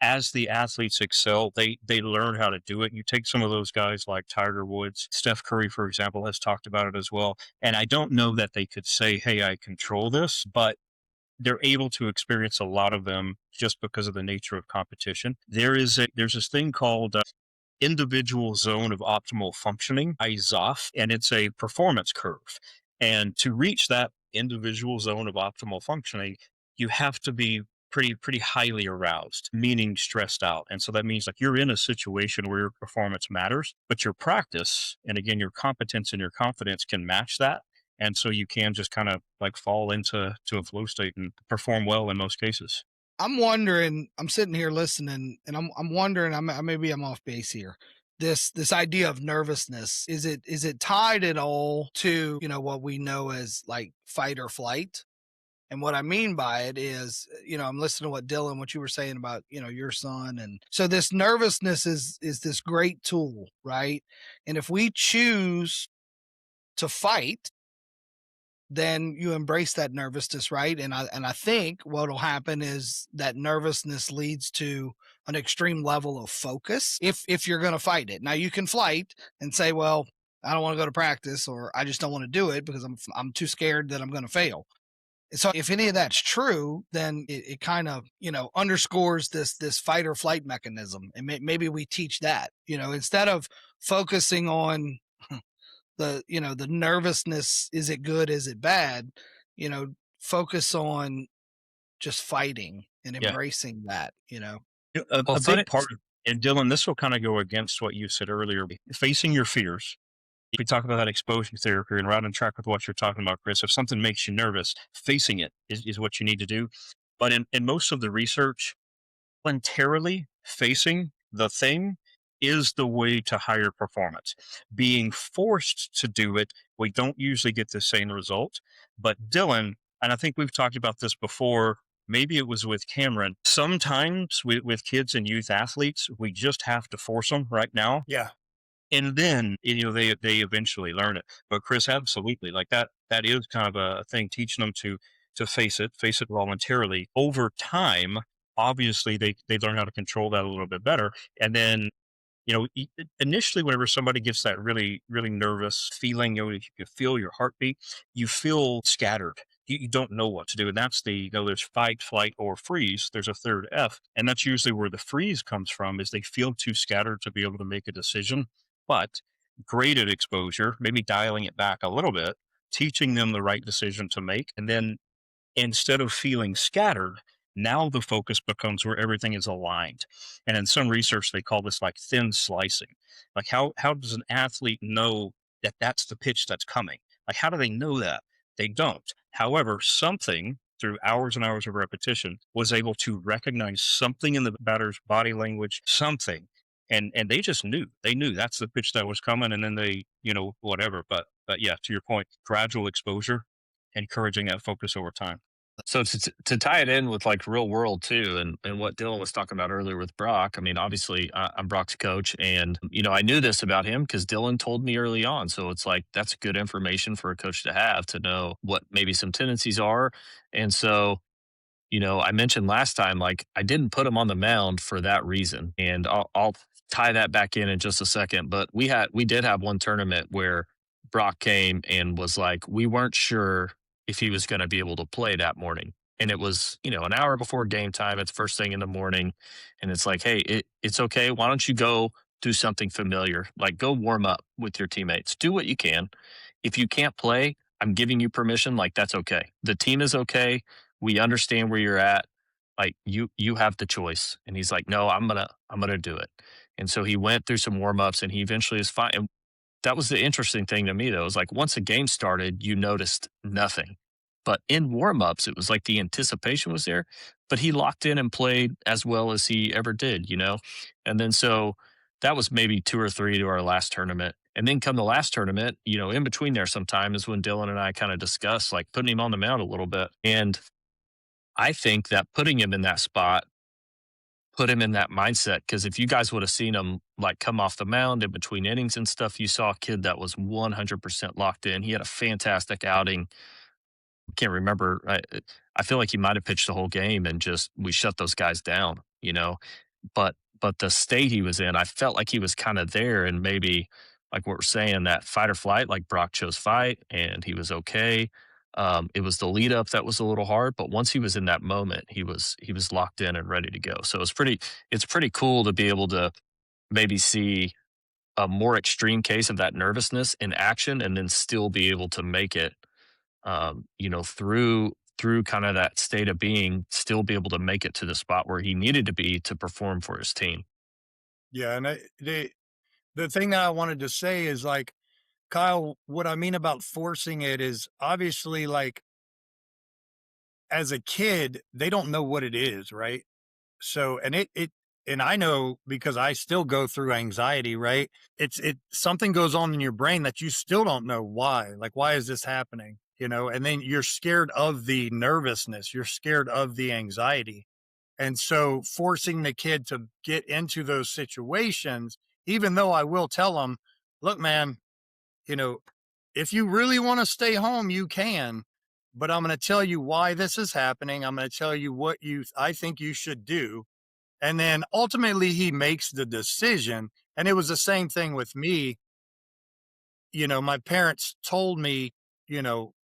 as the athletes excel, they learn how to do it. You take some of those guys like Tiger Woods, Steph Curry, for example, has talked about it as well. And I don't know that they could say, "Hey, I control this," but they're able to experience a lot of them just because of the nature of competition. There's this thing called individual zone of optimal functioning, IZOF, and it's a performance curve. And to reach that individual zone of optimal functioning, you have to be pretty highly aroused, meaning stressed out. And so that means like you're in a situation where your performance matters, but your practice and again your competence and your confidence can match that. And so you can just kind of like fall into a flow state and perform well in most cases. I'm wondering, I'm sitting here listening and I'm wondering, maybe I'm off base here. This idea of nervousness, is it tied at all to, what we know as like fight or flight? And what I mean by it is, I'm listening to what you were saying about, your son. And so this nervousness is this great tool, right? And if we choose to fight, then you embrace that nervousness, right? And I think what'll happen is that nervousness leads to an extreme level of focus if you're going to fight it. Now you can flight and say, well, I don't want to go to practice, or I just don't want to do it because I'm too scared that I'm going to fail. So if any of that's true, then it kind of, underscores this fight or flight mechanism. And maybe we teach that, instead of focusing on the nervousness, is it good, is it bad, focus on just fighting and Yeah. embracing that. A big part, and Dylan, this will kind of go against what you said earlier, facing your fears. We talk about that exposure therapy, and right on track with what you're talking about, Chris. If something makes you nervous, facing it is what you need to do. But in most of the research, voluntarily facing the thing is the way to higher performance. Being forced to do it, we don't usually get the same result. But Dylan, and I think we've talked about this before, maybe it was with Cameron. Sometimes with kids and youth athletes, we just have to force them right now. Yeah. And then, they eventually learn it. But Chris, absolutely, like that is kind of a thing, teaching them to face it voluntarily. Over time, obviously they learn how to control that a little bit better. And then, initially, whenever somebody gets that really, really nervous feeling, you feel your heartbeat, you feel scattered. You don't know what to do. And that's there's fight, flight, or freeze. There's a third F. And that's usually where the freeze comes from, is they feel too scattered to be able to make a decision. But graded exposure, maybe dialing it back a little bit, teaching them the right decision to make. And then instead of feeling scattered, now the focus becomes where everything is aligned. And in some research, they call this like thin slicing. Like how does an athlete know that that's the pitch that's coming? Like how do they know that? They don't. However, something through hours and hours of repetition was able to recognize something in the batter's body language, something. And they just knew. They knew that's the pitch that was coming, and then they, whatever. But yeah, to your point, gradual exposure, encouraging that focus over time. So to tie it in with like real world too, and what Dylan was talking about earlier with Brock. I mean, obviously I'm Brock's coach, and I knew this about him because Dylan told me early on. So it's like that's good information for a coach to have, to know what maybe some tendencies are. And so I mentioned last time, like I didn't put him on the mound for that reason, and I'll tie that back in just a second. But we did have one tournament where Brock came and was like, we weren't sure if he was going to be able to play that morning, and it was an hour before game time. It's first thing in the morning, and it's like, hey, it's okay. Why don't you go do something familiar, like go warm up with your teammates, do what you can. If you can't play, I'm giving you permission. Like that's okay. The team is okay, we understand where you're at. Like you have the choice. And he's like, no, I'm gonna do it. And so he went through some warm ups and he eventually is fine. And that was the interesting thing to me though. It was like once the game started, you noticed nothing. But in warm-ups, it was like the anticipation was there, but he locked in and played as well as he ever did. And then so that was maybe two or three to our last tournament. And then come the last tournament, in between there sometime is when Dylan and I kind of discussed like putting him on the mound a little bit. And I think that putting him in that spot put him in that mindset, because if you guys would have seen him like come off the mound in between innings and stuff, you saw a kid that was 100% locked in. He had a fantastic outing. Can't remember. I feel like he might have pitched the whole game and just we shut those guys down. But the state he was in, I felt like he was kind of there, and maybe like what we're saying, that fight or flight, like Brock chose fight and he was okay. It was the lead up that was a little hard, but once he was in that moment, he was locked in and ready to go. So it's pretty cool to be able to maybe see a more extreme case of that nervousness in action and then still be able to make it through kind of that state of being, still be able to make it to the spot where he needed to be to perform for his team. Yeah. And the thing that I wanted to say is like, Kyle, what I mean about forcing it is obviously like as a kid, they don't know what it is, right? So, and I know because I still go through anxiety, right? Something goes on in your brain that you still don't know why. Like, why is this happening? And then you're scared of the nervousness, you're scared of the anxiety. And so forcing the kid to get into those situations, even though I will tell them, look, man, you know, if you really want to stay home, you can, but I'm going to tell you why this is happening. I'm going to tell you what I think you should do. And then ultimately he makes the decision. And it was the same thing with me. My parents told me,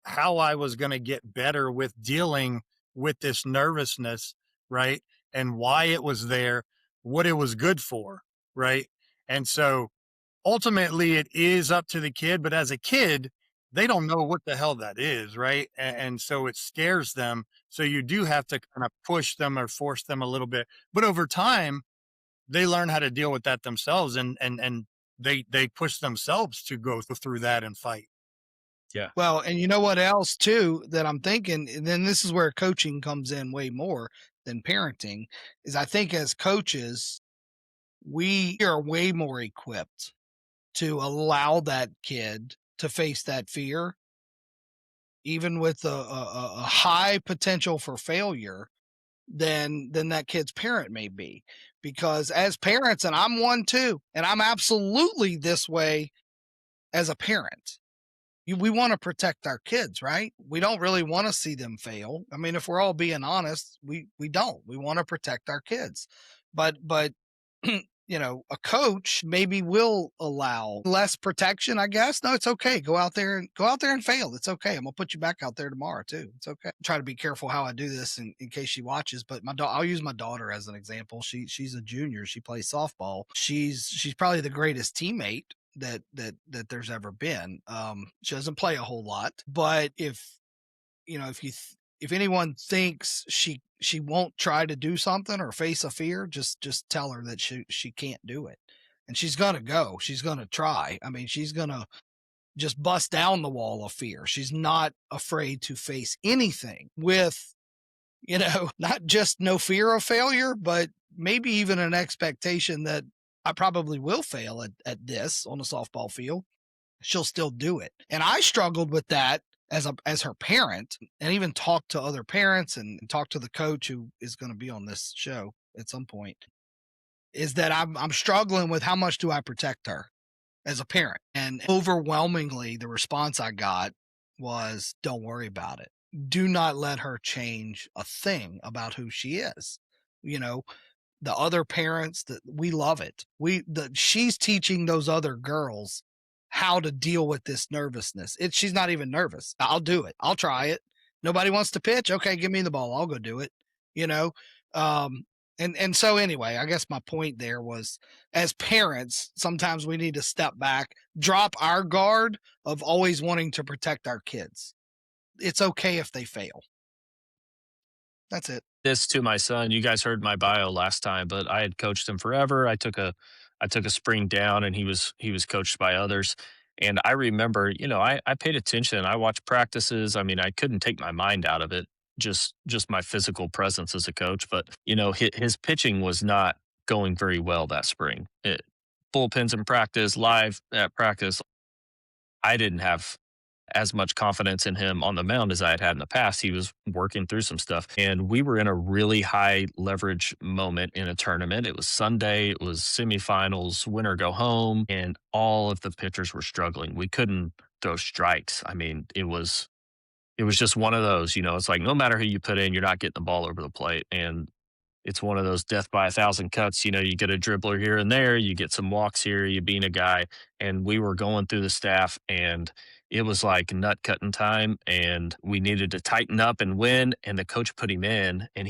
how I was going to get better with dealing with this nervousness, right? And why it was there, what it was good for, right? And so ultimately it is up to the kid, but as a kid, they don't know what the hell that is, right? And so it scares them. So you do have to kind of push them or force them a little bit. But over time, they learn how to deal with that themselves, and they push themselves to go through that and fight. Yeah. Well, and you know what else too that I'm thinking, and then this is where coaching comes in way more than parenting, is I think as coaches, we are way more equipped to allow that kid to face that fear, even with a high potential for failure than that kid's parent may be. Because as parents, and I'm one too, and I'm absolutely this way as a parent. We want to protect our kids, right? We don't really want to see them fail. I mean, if we're all being honest, we don't. We want to protect our kids. But a coach maybe will allow less protection, I guess. No, it's okay. Go out there and fail. It's okay. I'm gonna put you back out there tomorrow too. It's okay. Try to be careful how I do this in case she watches. But I'll use my daughter as an example. She's a junior. She plays softball. She's probably the greatest teammate that there's ever been. She doesn't play a whole lot, but if anyone thinks she won't try to do something or face a fear, just tell her that she can't do it. And she's going to go. She's going to try. I mean, she's going to just bust down the wall of fear. She's not afraid to face anything with, not just no fear of failure, but maybe even an expectation that I probably will fail at this on a softball field. She'll still do it. And I struggled with that as her parent, and even talked to other parents and talked to the coach who is going to be on this show at some point, is that I'm struggling with how much do I protect her as a parent. And overwhelmingly, the response I got was, don't worry about it. Do not let her change a thing about who she is. The other parents, that we love it. She's teaching those other girls how to deal with this nervousness. She's not even nervous. I'll do it. I'll try it. Nobody wants to pitch. Okay, give me the ball. I'll go do it. And so anyway, I guess my point there was, as parents, sometimes we need to step back, drop our guard of always wanting to protect our kids. It's okay if they fail. That's it. This to my son. You guys heard my bio last time, but I had coached him forever. I took a spring down, and he was coached by others. And I remember, I paid attention. I watched practices. I mean, I couldn't take my mind out of it. Just my physical presence as a coach. But his pitching was not going very well that spring. Bullpens in practice, live at practice. I didn't have as much confidence in him on the mound as I had in the past. He was working through some stuff, and we were in a really high leverage moment in a tournament. It was Sunday, it was semifinals, win or go home, and all of the pitchers were struggling. We couldn't throw strikes. I mean, it was just one of those, it's like no matter who you put in, you're not getting the ball over the plate. And it's one of those death by a thousand cuts. You get a dribbler here and there, you get some walks here, you beat a guy. And we were going through the staff, and it was like nut cutting time, and we needed to tighten up and win. And the coach put him in, and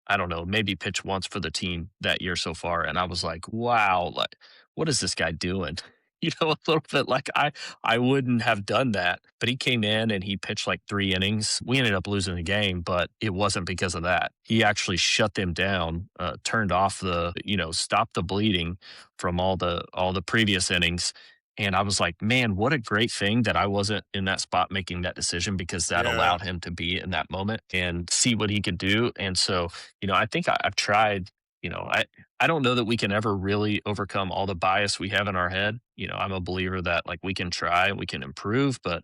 I don't know, maybe pitched once for the team that year so far. And I was like, wow, like, what is this guy doing? A little bit like I wouldn't have done that. But he came in and he pitched like 3 innings. We ended up losing the game, but it wasn't because of that. He actually shut them down, turned off stopped the bleeding from all the previous innings, And I was like, man, what a great thing that I wasn't in that spot making that decision, because that Yeah. allowed him to be in that moment and see what he could do. And so, I think I've tried, I don't know that we can ever really overcome all the bias we have in our head. I'm a believer that like we can try, we can improve, but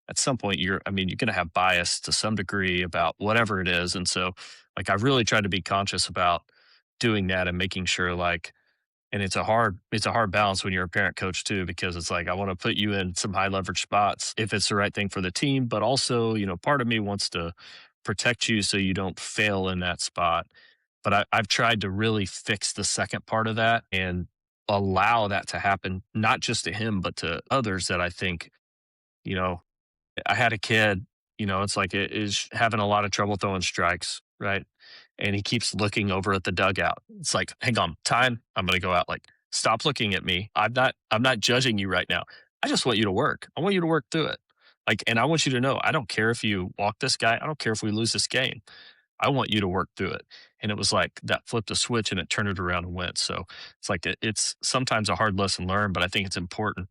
at some point you're going to have bias to some degree about whatever it is. And so like I've really tried to be conscious about doing that and making sure like, and it's a hard balance when you're a parent coach too, because it's like I want to put you in some high leverage spots if it's the right thing for the team, but also, part of me wants to protect you so you don't fail in that spot. But I've tried to really fix the second part of that and allow that to happen, not just to him, but to others that I think, you know, I had a kid, it's like it is having a lot of trouble throwing strikes, right? And he keeps looking over at the dugout. It's like, hang on, time. I'm gonna go out. Like, stop looking at me. I'm not judging you right now. I just want you to work. I want you to work through it. Like, and I want you to know, I don't care if you walk this guy. I don't care if we lose this game. I want you to work through it. And it was like that flipped a switch and it turned it around and went. So it's like it's sometimes a hard lesson learned, but I think it's important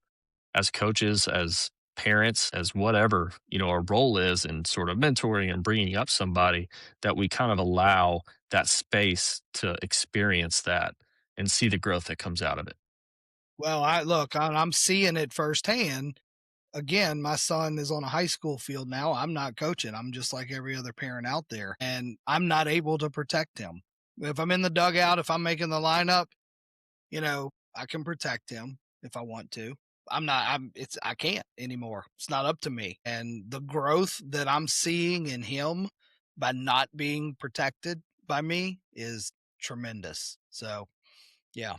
as coaches, as parents, as whatever, our role is in sort of mentoring and bringing up somebody, that we kind of allow that space to experience that and see the growth that comes out of it. Well, I'm seeing it firsthand. Again, my son is on a high school field now. I'm not coaching. I'm just like every other parent out there, and I'm not able to protect him. If I'm in the dugout, if I'm making the lineup, I can protect him if I want to. I can't anymore. It's not up to me. And the growth that I'm seeing in him by not being protected by me is tremendous. So, yeah.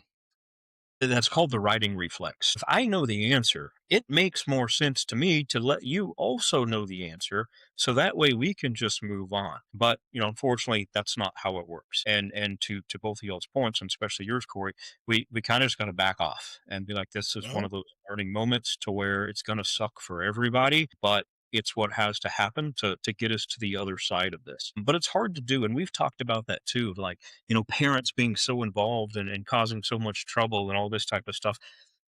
That's called the writing reflex. If I know the answer, it makes more sense to me to let you also know the answer so that way we can just move on. But, unfortunately, that's not how it works. And to both of y'all's points, and especially yours, Corey, we kind of just got to back off and be like, this is one Well, of those learning moments to where it's going to suck for everybody, but it's what has to happen to get us to the other side of this. But it's hard to do. And we've talked about that too. Like, parents being so involved and causing so much trouble and all this type of stuff.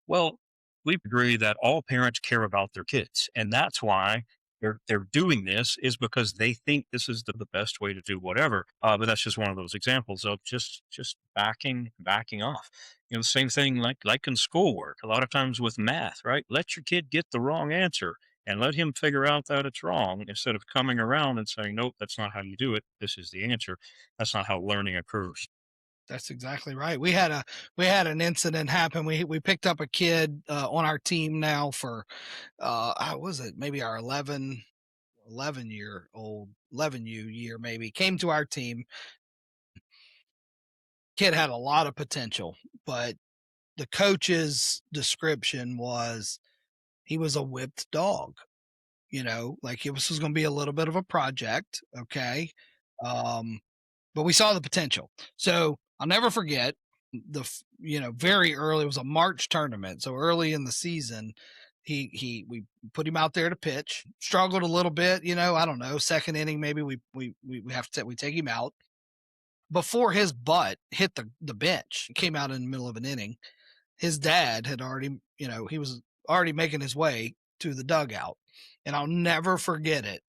Well, we agree that all parents care about their kids, and that's why they're doing this is because they think this is the best way to do whatever. But that's just one of those examples of just backing off. The same thing like in schoolwork. A lot of times with math, right? Let your kid get the wrong answer and let him figure out that it's wrong instead of coming around and saying, nope, that's not how you do it. This is the answer. That's not how learning occurs. That's exactly right. We had an incident happen. We picked up a kid on our team now for how was it? Maybe our 11 year maybe came to our team. Kid had a lot of potential, but the coach's description was he was a whipped dog. Like it was going to be a little bit of a project. Okay. Um, but we saw the potential. So I'll never forget very early, it was a March tournament. So early in the season, we put him out there to pitch, struggled a little bit, I don't know, second inning, maybe we have to, we take him out before his butt hit the bench, came out in the middle of an inning. His dad had already, he was already making his way to the dugout. And I'll never forget it.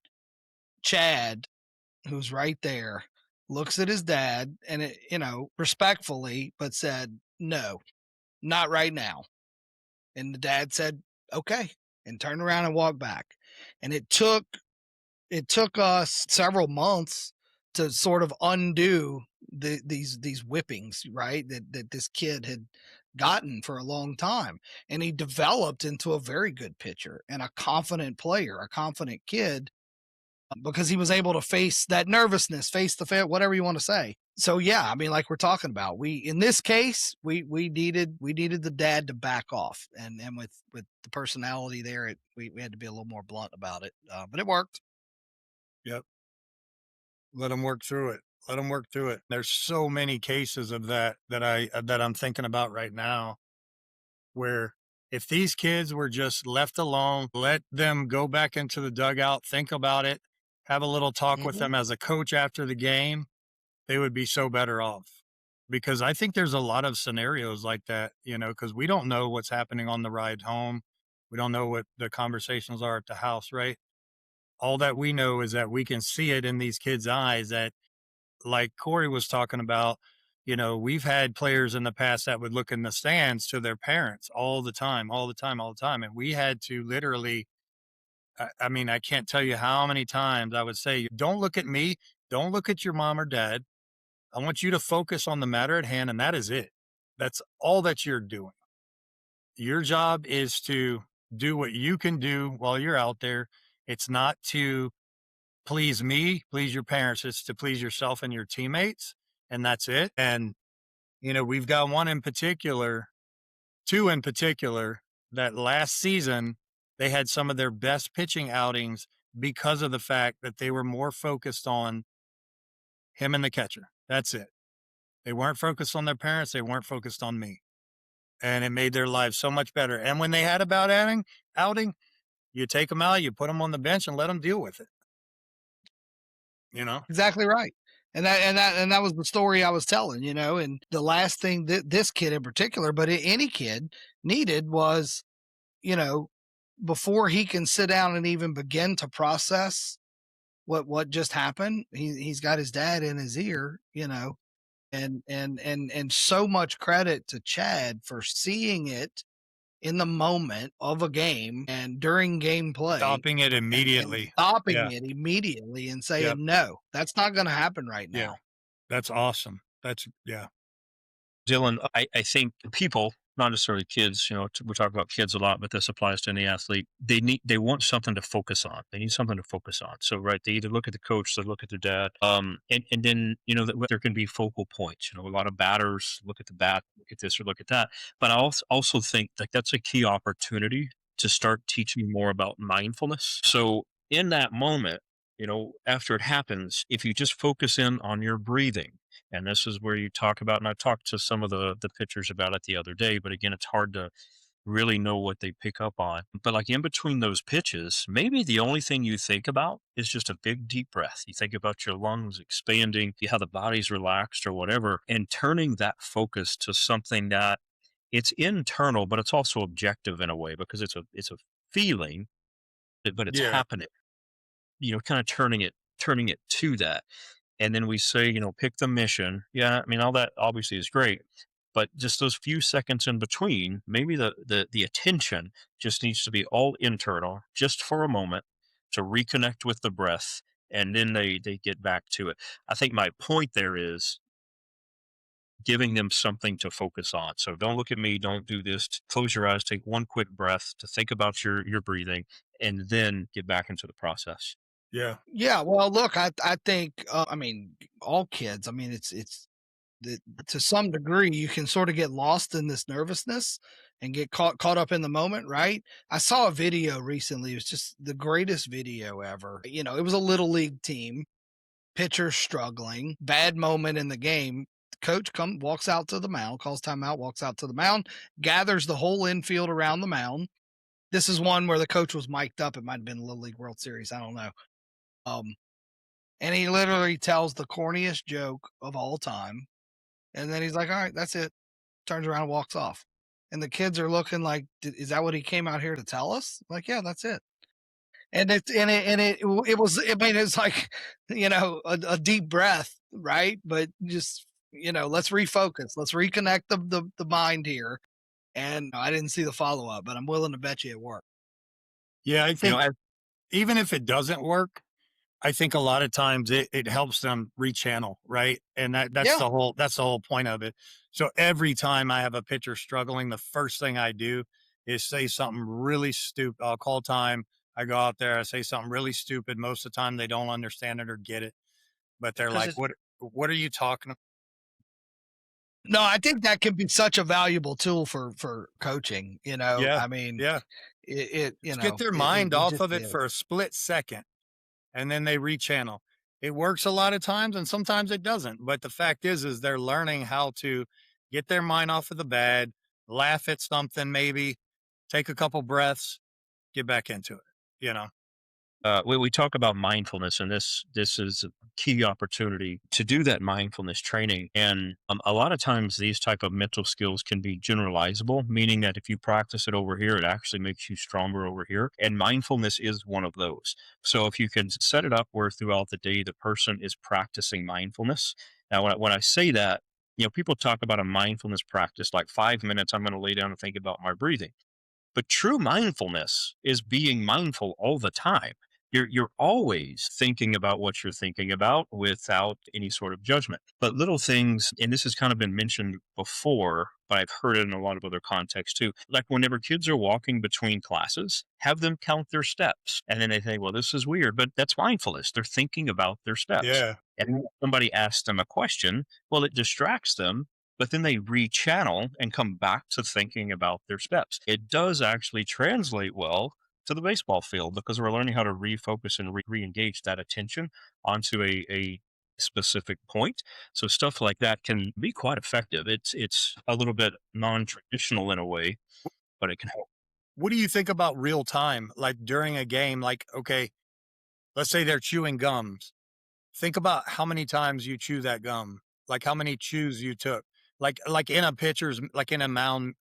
Chad, who's right there, looks at his dad and respectfully, but said, "No, not right now." And the dad said, "Okay," and turned around and walked back. And it took us several months to sort of undo these whippings, right? That this kid had gotten for a long time. And he developed into a very good pitcher and a confident player, a confident kid, because he was able to face that nervousness, face the whatever you want to say. So yeah, I mean, like we're talking about, we in this case we needed the dad to back off, and with the personality there, we had to be a little more blunt about it, but it worked. yep. Let them work through it. Let them work through it. There's so many cases of that I'm thinking about right now, where if these kids were just left alone, let them go back into the dugout, think about it, have a little talk with Hmm. them as a coach after the game, they would be so better off. because I think there's a lot of scenarios like that, because we don't know what's happening on the ride home. We don't know what the conversations are at the house, right? All that we know is that we can see it in these kids' eyes that, like Corey was talking about, we've had players in the past that would look in the stands to their parents all the time, all the time, all the time. And we had to literally, I mean, I can't tell you how many times I would say, don't look at me. Don't look at your mom or dad. I want you to focus on the matter at hand. And that is it. That's all that you're doing. Your job is to do what you can do while you're out there. It's not to please me, please your parents. It's to please yourself and your teammates. And that's it. And, we've got two in particular, that last season, they had some of their best pitching outings because of the fact that they were more focused on him and the catcher. That's it. They weren't focused on their parents. They weren't focused on me. And it made their lives so much better. And when they had a bad outing, you take them out, you put them on the bench and let them deal with it. Exactly right. And that was the story I was telling, and the last thing that this kid in particular, but any kid needed was, before he can sit down and even begin to process what just happened, he's got his dad in his ear, and so much credit to Chad for seeing it in the moment of a game and during gameplay, stopping it and immediately. stopping Yeah. it immediately and saying, Yep. no, that's not going to happen right now. Yeah. That's awesome. Yeah. Dylan, I think people, not necessarily kids, we talk about kids a lot, but this applies to any athlete. They want something to focus on. They need something to focus on. So, right, they either look at the coach, they look at their dad, and then that there can be focal points. A lot of batters look at the bat, look at this or look at that. But I also think like that's a key opportunity to start teaching more about mindfulness. So, in that moment, after it happens, if you just focus in on your breathing. And this is where you talk about, and I talked to some of the pitchers about it the other day, but again, it's hard to really know what they pick up on. But like in between those pitches, maybe the only thing you think about is just a big deep breath. You think about your lungs expanding, how the body's relaxed or whatever, and turning that focus to something that it's internal, but it's also objective in a way because it's a feeling, but it's Yeah. happening. Kind of turning it to that. And then we say, pick the mission. Yeah, I mean, all that obviously is great, but just those few seconds in between, maybe the attention just needs to be all internal, just for a moment, to reconnect with the breath, and then they get back to it. I think my point there is giving them something to focus on. So don't look at me, don't do this. Close your eyes, take one quick breath to think about your breathing, and then get back into the process. Yeah. Yeah. Well, look, I think, I mean, all kids, I mean, it's to some degree, you can sort of get lost in this nervousness and get caught up in the moment, right? I saw a video recently. It was just the greatest video ever. It was a little league team, pitcher struggling, bad moment in the game. The coach walks out to the mound, calls timeout, walks out to the mound, gathers the whole infield around the mound. This is one where the coach was mic'd up. It might have been Little League World Series. I don't know. And he literally tells the corniest joke of all time. And then he's like, all right, that's it. Turns around and walks off. And the kids are looking like, is that what he came out here to tell us? Like, yeah, that's it. And it was, I mean, it's like, a deep breath, right? But just, let's refocus. Let's reconnect the mind here. And I didn't see the follow up, but I'm willing to bet you it worked. Yeah. I think even if it doesn't work, I think a lot of times it helps them rechannel, right? And that's Yeah. the whole point of it. So every time I have a pitcher struggling, the first thing I do is say something really stupid. I'll call time. I go out there, I say something really stupid. Most of the time they don't understand it or get it, but they're like, what are you talking about? No, I think that can be such a valuable tool for coaching, Yeah. I mean, Yeah. Get their mind off of it for a split second. And then they rechannel. It works a lot of times and sometimes it doesn't. But the fact is they're learning how to get their mind off of the bad, laugh at something, maybe take a couple breaths, get back into it, We talk about mindfulness, and this is a key opportunity to do that mindfulness training. And a lot of times, these type of mental skills can be generalizable, meaning that if you practice it over here, it actually makes you stronger over here. And mindfulness is one of those. So if you can set it up where throughout the day the person is practicing mindfulness. Now, when I say that, people talk about a mindfulness practice like 5 minutes. I'm going to lay down and think about my breathing. But true mindfulness is being mindful all the time. You're always thinking about what you're thinking about without any sort of judgment. But little things, and this has kind of been mentioned before, but I've heard it in a lot of other contexts too. Like whenever kids are walking between classes, have them count their steps. And then they think, well, this is weird, but that's mindfulness. They're thinking about their steps. Yeah. And when somebody asks them a question, well, it distracts them, but then they rechannel and come back to thinking about their steps. It does actually translate well to the baseball field because we're learning how to refocus and re-engage that attention onto a specific point. So stuff like that can be quite effective. It's a little bit non-traditional in a way, but it can help. What do you think about real time? Like during a game, like, okay, let's say they're chewing gums. Think about how many times you chew that gum, like how many chews you took, like in a pitcher's, like in a mound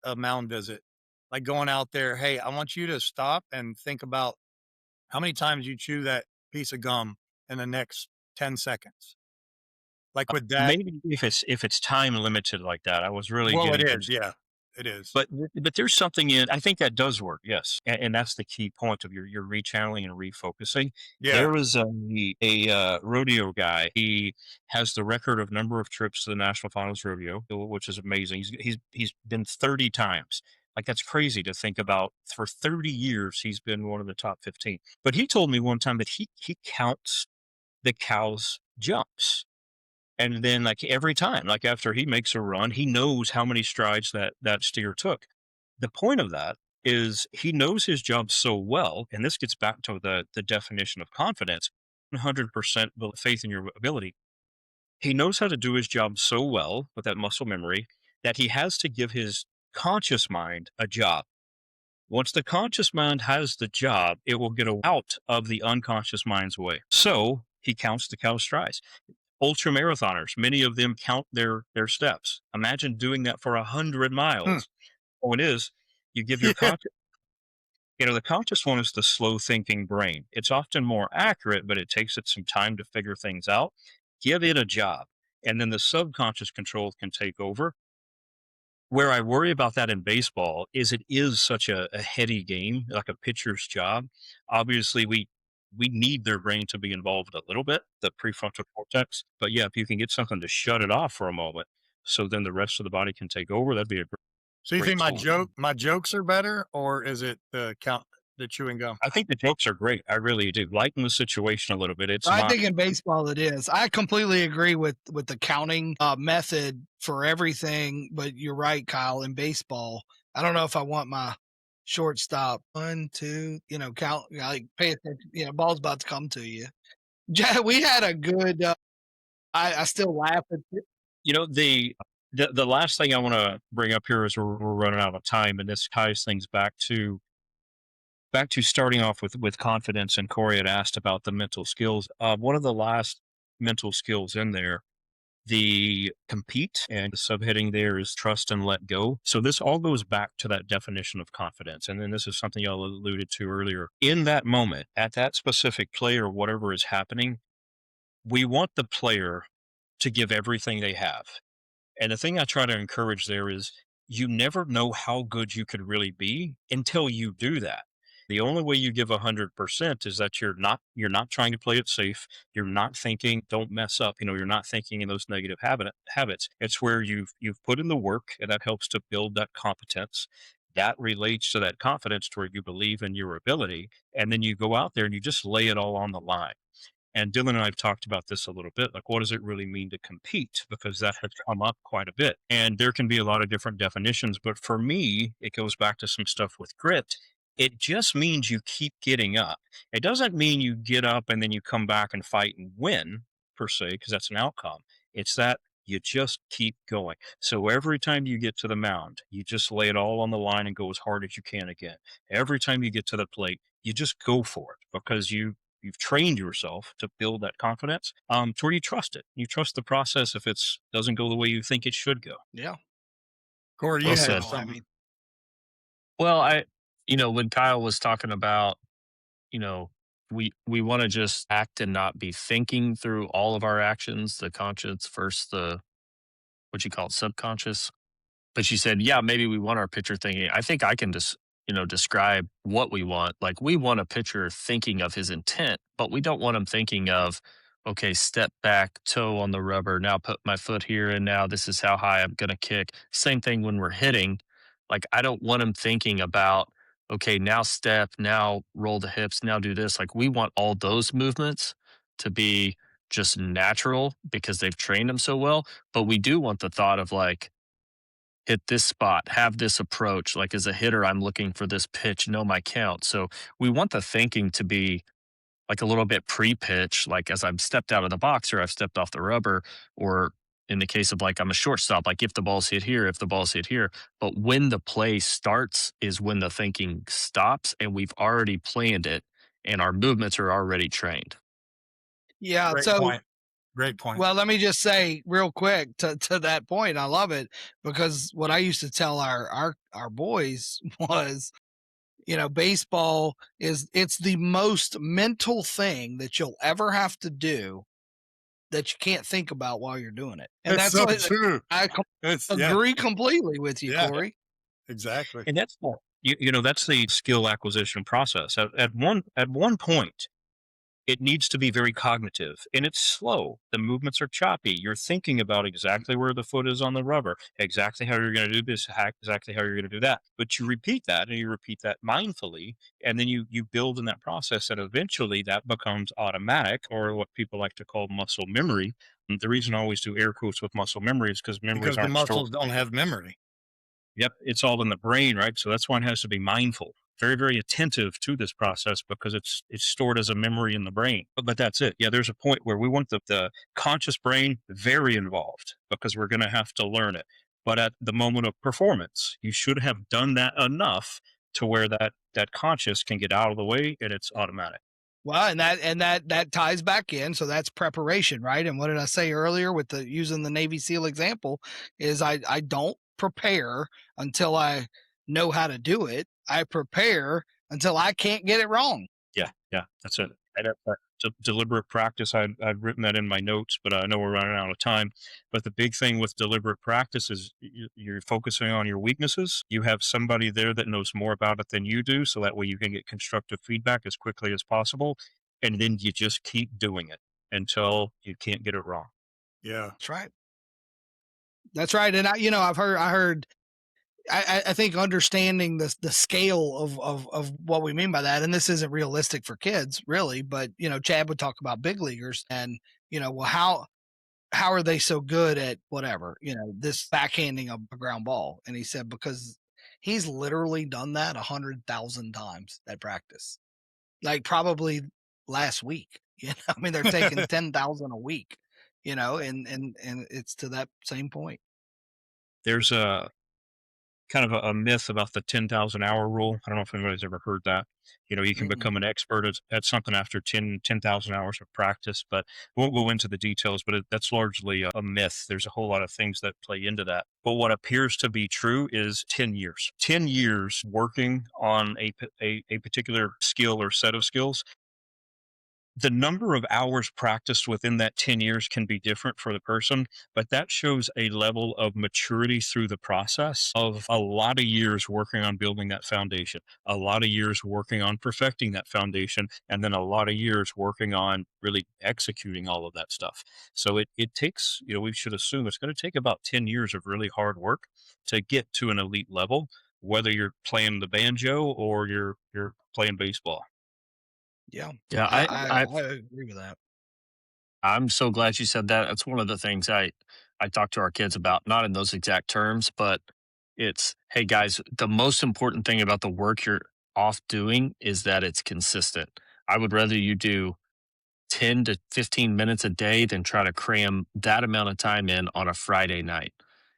visit, like going out there. Hey, I want you to stop and think about how many times you chew that piece of gum in the next 10 seconds. Like with that, Maybe if it's time limited like that, I was really well, it getting is. Yeah, it is. but there's something in I think that does work, yes, and that's the key point of your rechanneling and refocusing. Yeah. There was a rodeo guy. He has the record of number of trips to the National Finals Rodeo, which is amazing. He's been 30 times. Like that's crazy to think about. For 30 years, he's been one of the top 15. But he told me one time that he counts the cow's jumps. And then, like every time, like after he makes a run, he knows how many strides that steer took. The point of that is he knows his job so well, and this gets back to the definition of confidence, 100% faith in your ability. He knows how to do his job so well with that muscle memory that he has to give his conscious mind a job. Once the conscious mind has the job, it will get out of the unconscious mind's way. So he counts the cow strides. Ultra marathoners, many of them count their steps. Imagine doing that for 100 Hmm. miles. Oh, it is. You give your Yeah. conscious, the conscious one is the slow thinking brain. It's often more accurate, but it takes it some time to figure things out. Give it a job, and then the subconscious control can take over. Where I worry about that in baseball is it is such a heady game, like a pitcher's job. Obviously, we need their brain to be involved a little bit, the prefrontal cortex. But yeah, if you can get something to shut it off for a moment, so then the rest of the body can take over, that'd be a So you great think my tool. jokes are better, or is it the chewing gum? I think the jokes are great. I really do. Lighten the situation a little bit. It's I not. think in baseball it is. I completely agree with the counting method for everything, but you're right, Kyle. In baseball, I don't know if I want my shortstop 1, 2, count like pay attention. Ball's about to come to you. We had a good. I still laugh at it. The last thing I want to bring up here is we're running out of time, and this ties things back to starting off with confidence. And Corey had asked about the mental skills. One of the last mental skills in there, the compete, and the subheading there is trust and let go. So this all goes back to that definition of confidence. And then this is something y'all alluded to earlier. In that moment, at that specific play or whatever is happening, we want the player to give everything they have. And the thing I try to encourage there is you never know how good you could really be until you do that. The only way you give 100% is that you're not trying to play it safe. You're not thinking, don't mess up. You're not thinking in those negative habits. It's where you've put in the work, and that helps to build that competence. That relates to that confidence to where you believe in your ability. And then you go out there and you just lay it all on the line. And Dylan and I have talked about this a little bit. Like, what does it really mean to compete? Because that has come up quite a bit. And there can be a lot of different definitions. But for me, it goes back to some stuff with grit. It just means you keep getting up. It doesn't mean you get up and then you come back and fight and win, per se, because that's an outcome. It's that you just keep going. So every time you get to the mound, you just lay it all on the line and go as hard as you can again. Every time you get to the plate, you just go for it because you've trained yourself to build that confidence, to where you trust it. You trust the process if it doesn't go the way you think it should go. Yeah. Corey, Well you had said. Overall, I something. mean, Well, when Kyle was talking about, you know, we want to just act and not be thinking through all of our actions, the conscious versus the what you call it, subconscious. But she said, yeah, maybe we want our pitcher thinking. I think I can just, describe what we want. Like we want a pitcher thinking of his intent, but we don't want him thinking of, okay, step back, toe on the rubber, now put my foot here, and now this is how high I'm going to kick. Same thing when we're hitting. Like I don't want him thinking about, okay, now step, now roll the hips, now do this. Like we want all those movements to be just natural because they've trained them so well. But we do want the thought of like, hit this spot, have this approach. Like as a hitter, I'm looking for this pitch, know my count. So we want the thinking to be like a little bit pre pitch, like as I've stepped out of the box or I've stepped off the rubber, or in the case of like I'm a shortstop, like if the ball's hit here, if the ball's hit here. But when the play starts is when the thinking stops and we've already planned it and our movements are already trained. yeah. Great So, point. Great point. well, let me just say real quick to that point. I love it because what I used to tell our boys was, baseball it's the most mental thing that you'll ever have to do that you can't think about while you're doing it. And It's that's so what true. I Yeah, agree completely with you, yeah, Corey. exactly. And that's that's the skill acquisition process. At one point, it needs to be very cognitive and it's slow. The movements are choppy. You're thinking about exactly where the foot is on the rubber, exactly how you're going to do this, exactly how you're going to do that. But you repeat that and you repeat that mindfully, and then you build in that process, and eventually that becomes automatic, or what people like to call muscle memory. And the reason I always do air quotes with muscle memory is because memories Because the aren't stored. muscles don't have memory. Yep, it's all in the brain, right? So that's why it has to be mindful, very, very attentive to this process because it's stored as a memory in the brain. But that's it. Yeah, there's a point where we want the conscious brain very involved because we're going to have to learn it. But at the moment of performance, you should have done that enough to where that conscious can get out of the way and it's automatic. Well, and that ties back in. So that's preparation, right? And what did I say earlier with the using the Navy SEAL example is I don't prepare until I know how to do it. I prepare until I can't get it wrong. Yeah, that's it. Deliberate practice. I'd written that in my notes, but I know we're running out of time. But the big thing with deliberate practice is you're focusing on your weaknesses. You have somebody there that knows more about it than you do, so that way you can get constructive feedback as quickly as possible, and then you just keep doing it until you can't get it wrong. Yeah. That's right. That's right. And I think understanding the scale of what we mean by that, and this isn't realistic for kids really, but Chad would talk about big leaguers and well, how are they so good at whatever, this backhanding of a ground ball? And he said, because he's literally done that 100,000 times at practice, like probably last week. I mean, they're taking 10,000 a week, and it's to that same point. There's a kind of a myth about the 10,000 hour rule. I don't know if anybody's ever heard that. You can Mm-mm. become an expert at something after 10,000 hours of practice, but we won't go into the details, but that's largely a myth. There's a whole lot of things that play into that. But what appears to be true is 10 years. 10 years working on a particular skill or set of skills. The number of hours practiced within that 10 years can be different for the person, but that shows a level of maturity through the process of a lot of years working on building that foundation, a lot of years working on perfecting that foundation, and then a lot of years working on really executing all of that stuff. So it takes, we should assume it's going to take about 10 years of really hard work to get to an elite level, whether you're playing the banjo or you're playing baseball. Yeah. Yeah, I agree with that. I'm so glad you said that. That's one of the things I talk to our kids about, not in those exact terms, but it's, hey guys, the most important thing about the work you're off doing is that it's consistent. I would rather you do 10 to 15 minutes a day than try to cram that amount of time in on a Friday night.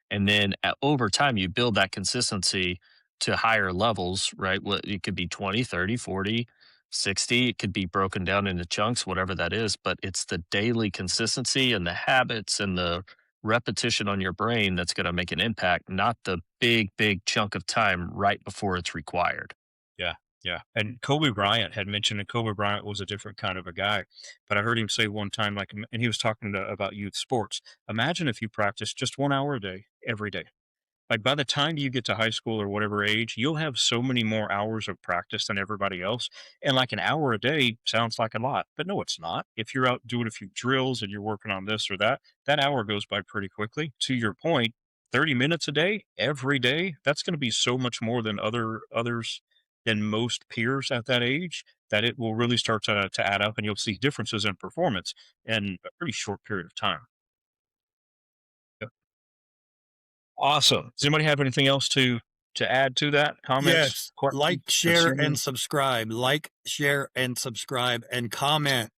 And then over time, you build that consistency to higher levels, right? What it could be 20, 30, 40. 60. It could be broken down into chunks, whatever that is, but it's the daily consistency and the habits and the repetition on your brain that's going to make an impact, not the big chunk of time right before it's required. Yeah, yeah. And Kobe Bryant had mentioned, and Kobe Bryant was a different kind of a guy, but I heard him say one time, like, and he was talking about youth sports. Imagine if you practice just 1 hour a day, every day. Like by the time you get to high school or whatever age, you'll have so many more hours of practice than everybody else. And like an hour a day sounds like a lot, but no, it's not. If you're out doing a few drills and you're working on this or that, that hour goes by pretty quickly. To your point, 30 minutes a day, every day, that's going to be so much more than others than most peers at that age that it will really start to add up and you'll see differences in performance in a pretty short period of time. Awesome. Does anybody have anything else to add to that? Comments, Yes. questions, Like, share, and concerns? subscribe. Like, share, and subscribe, and comment.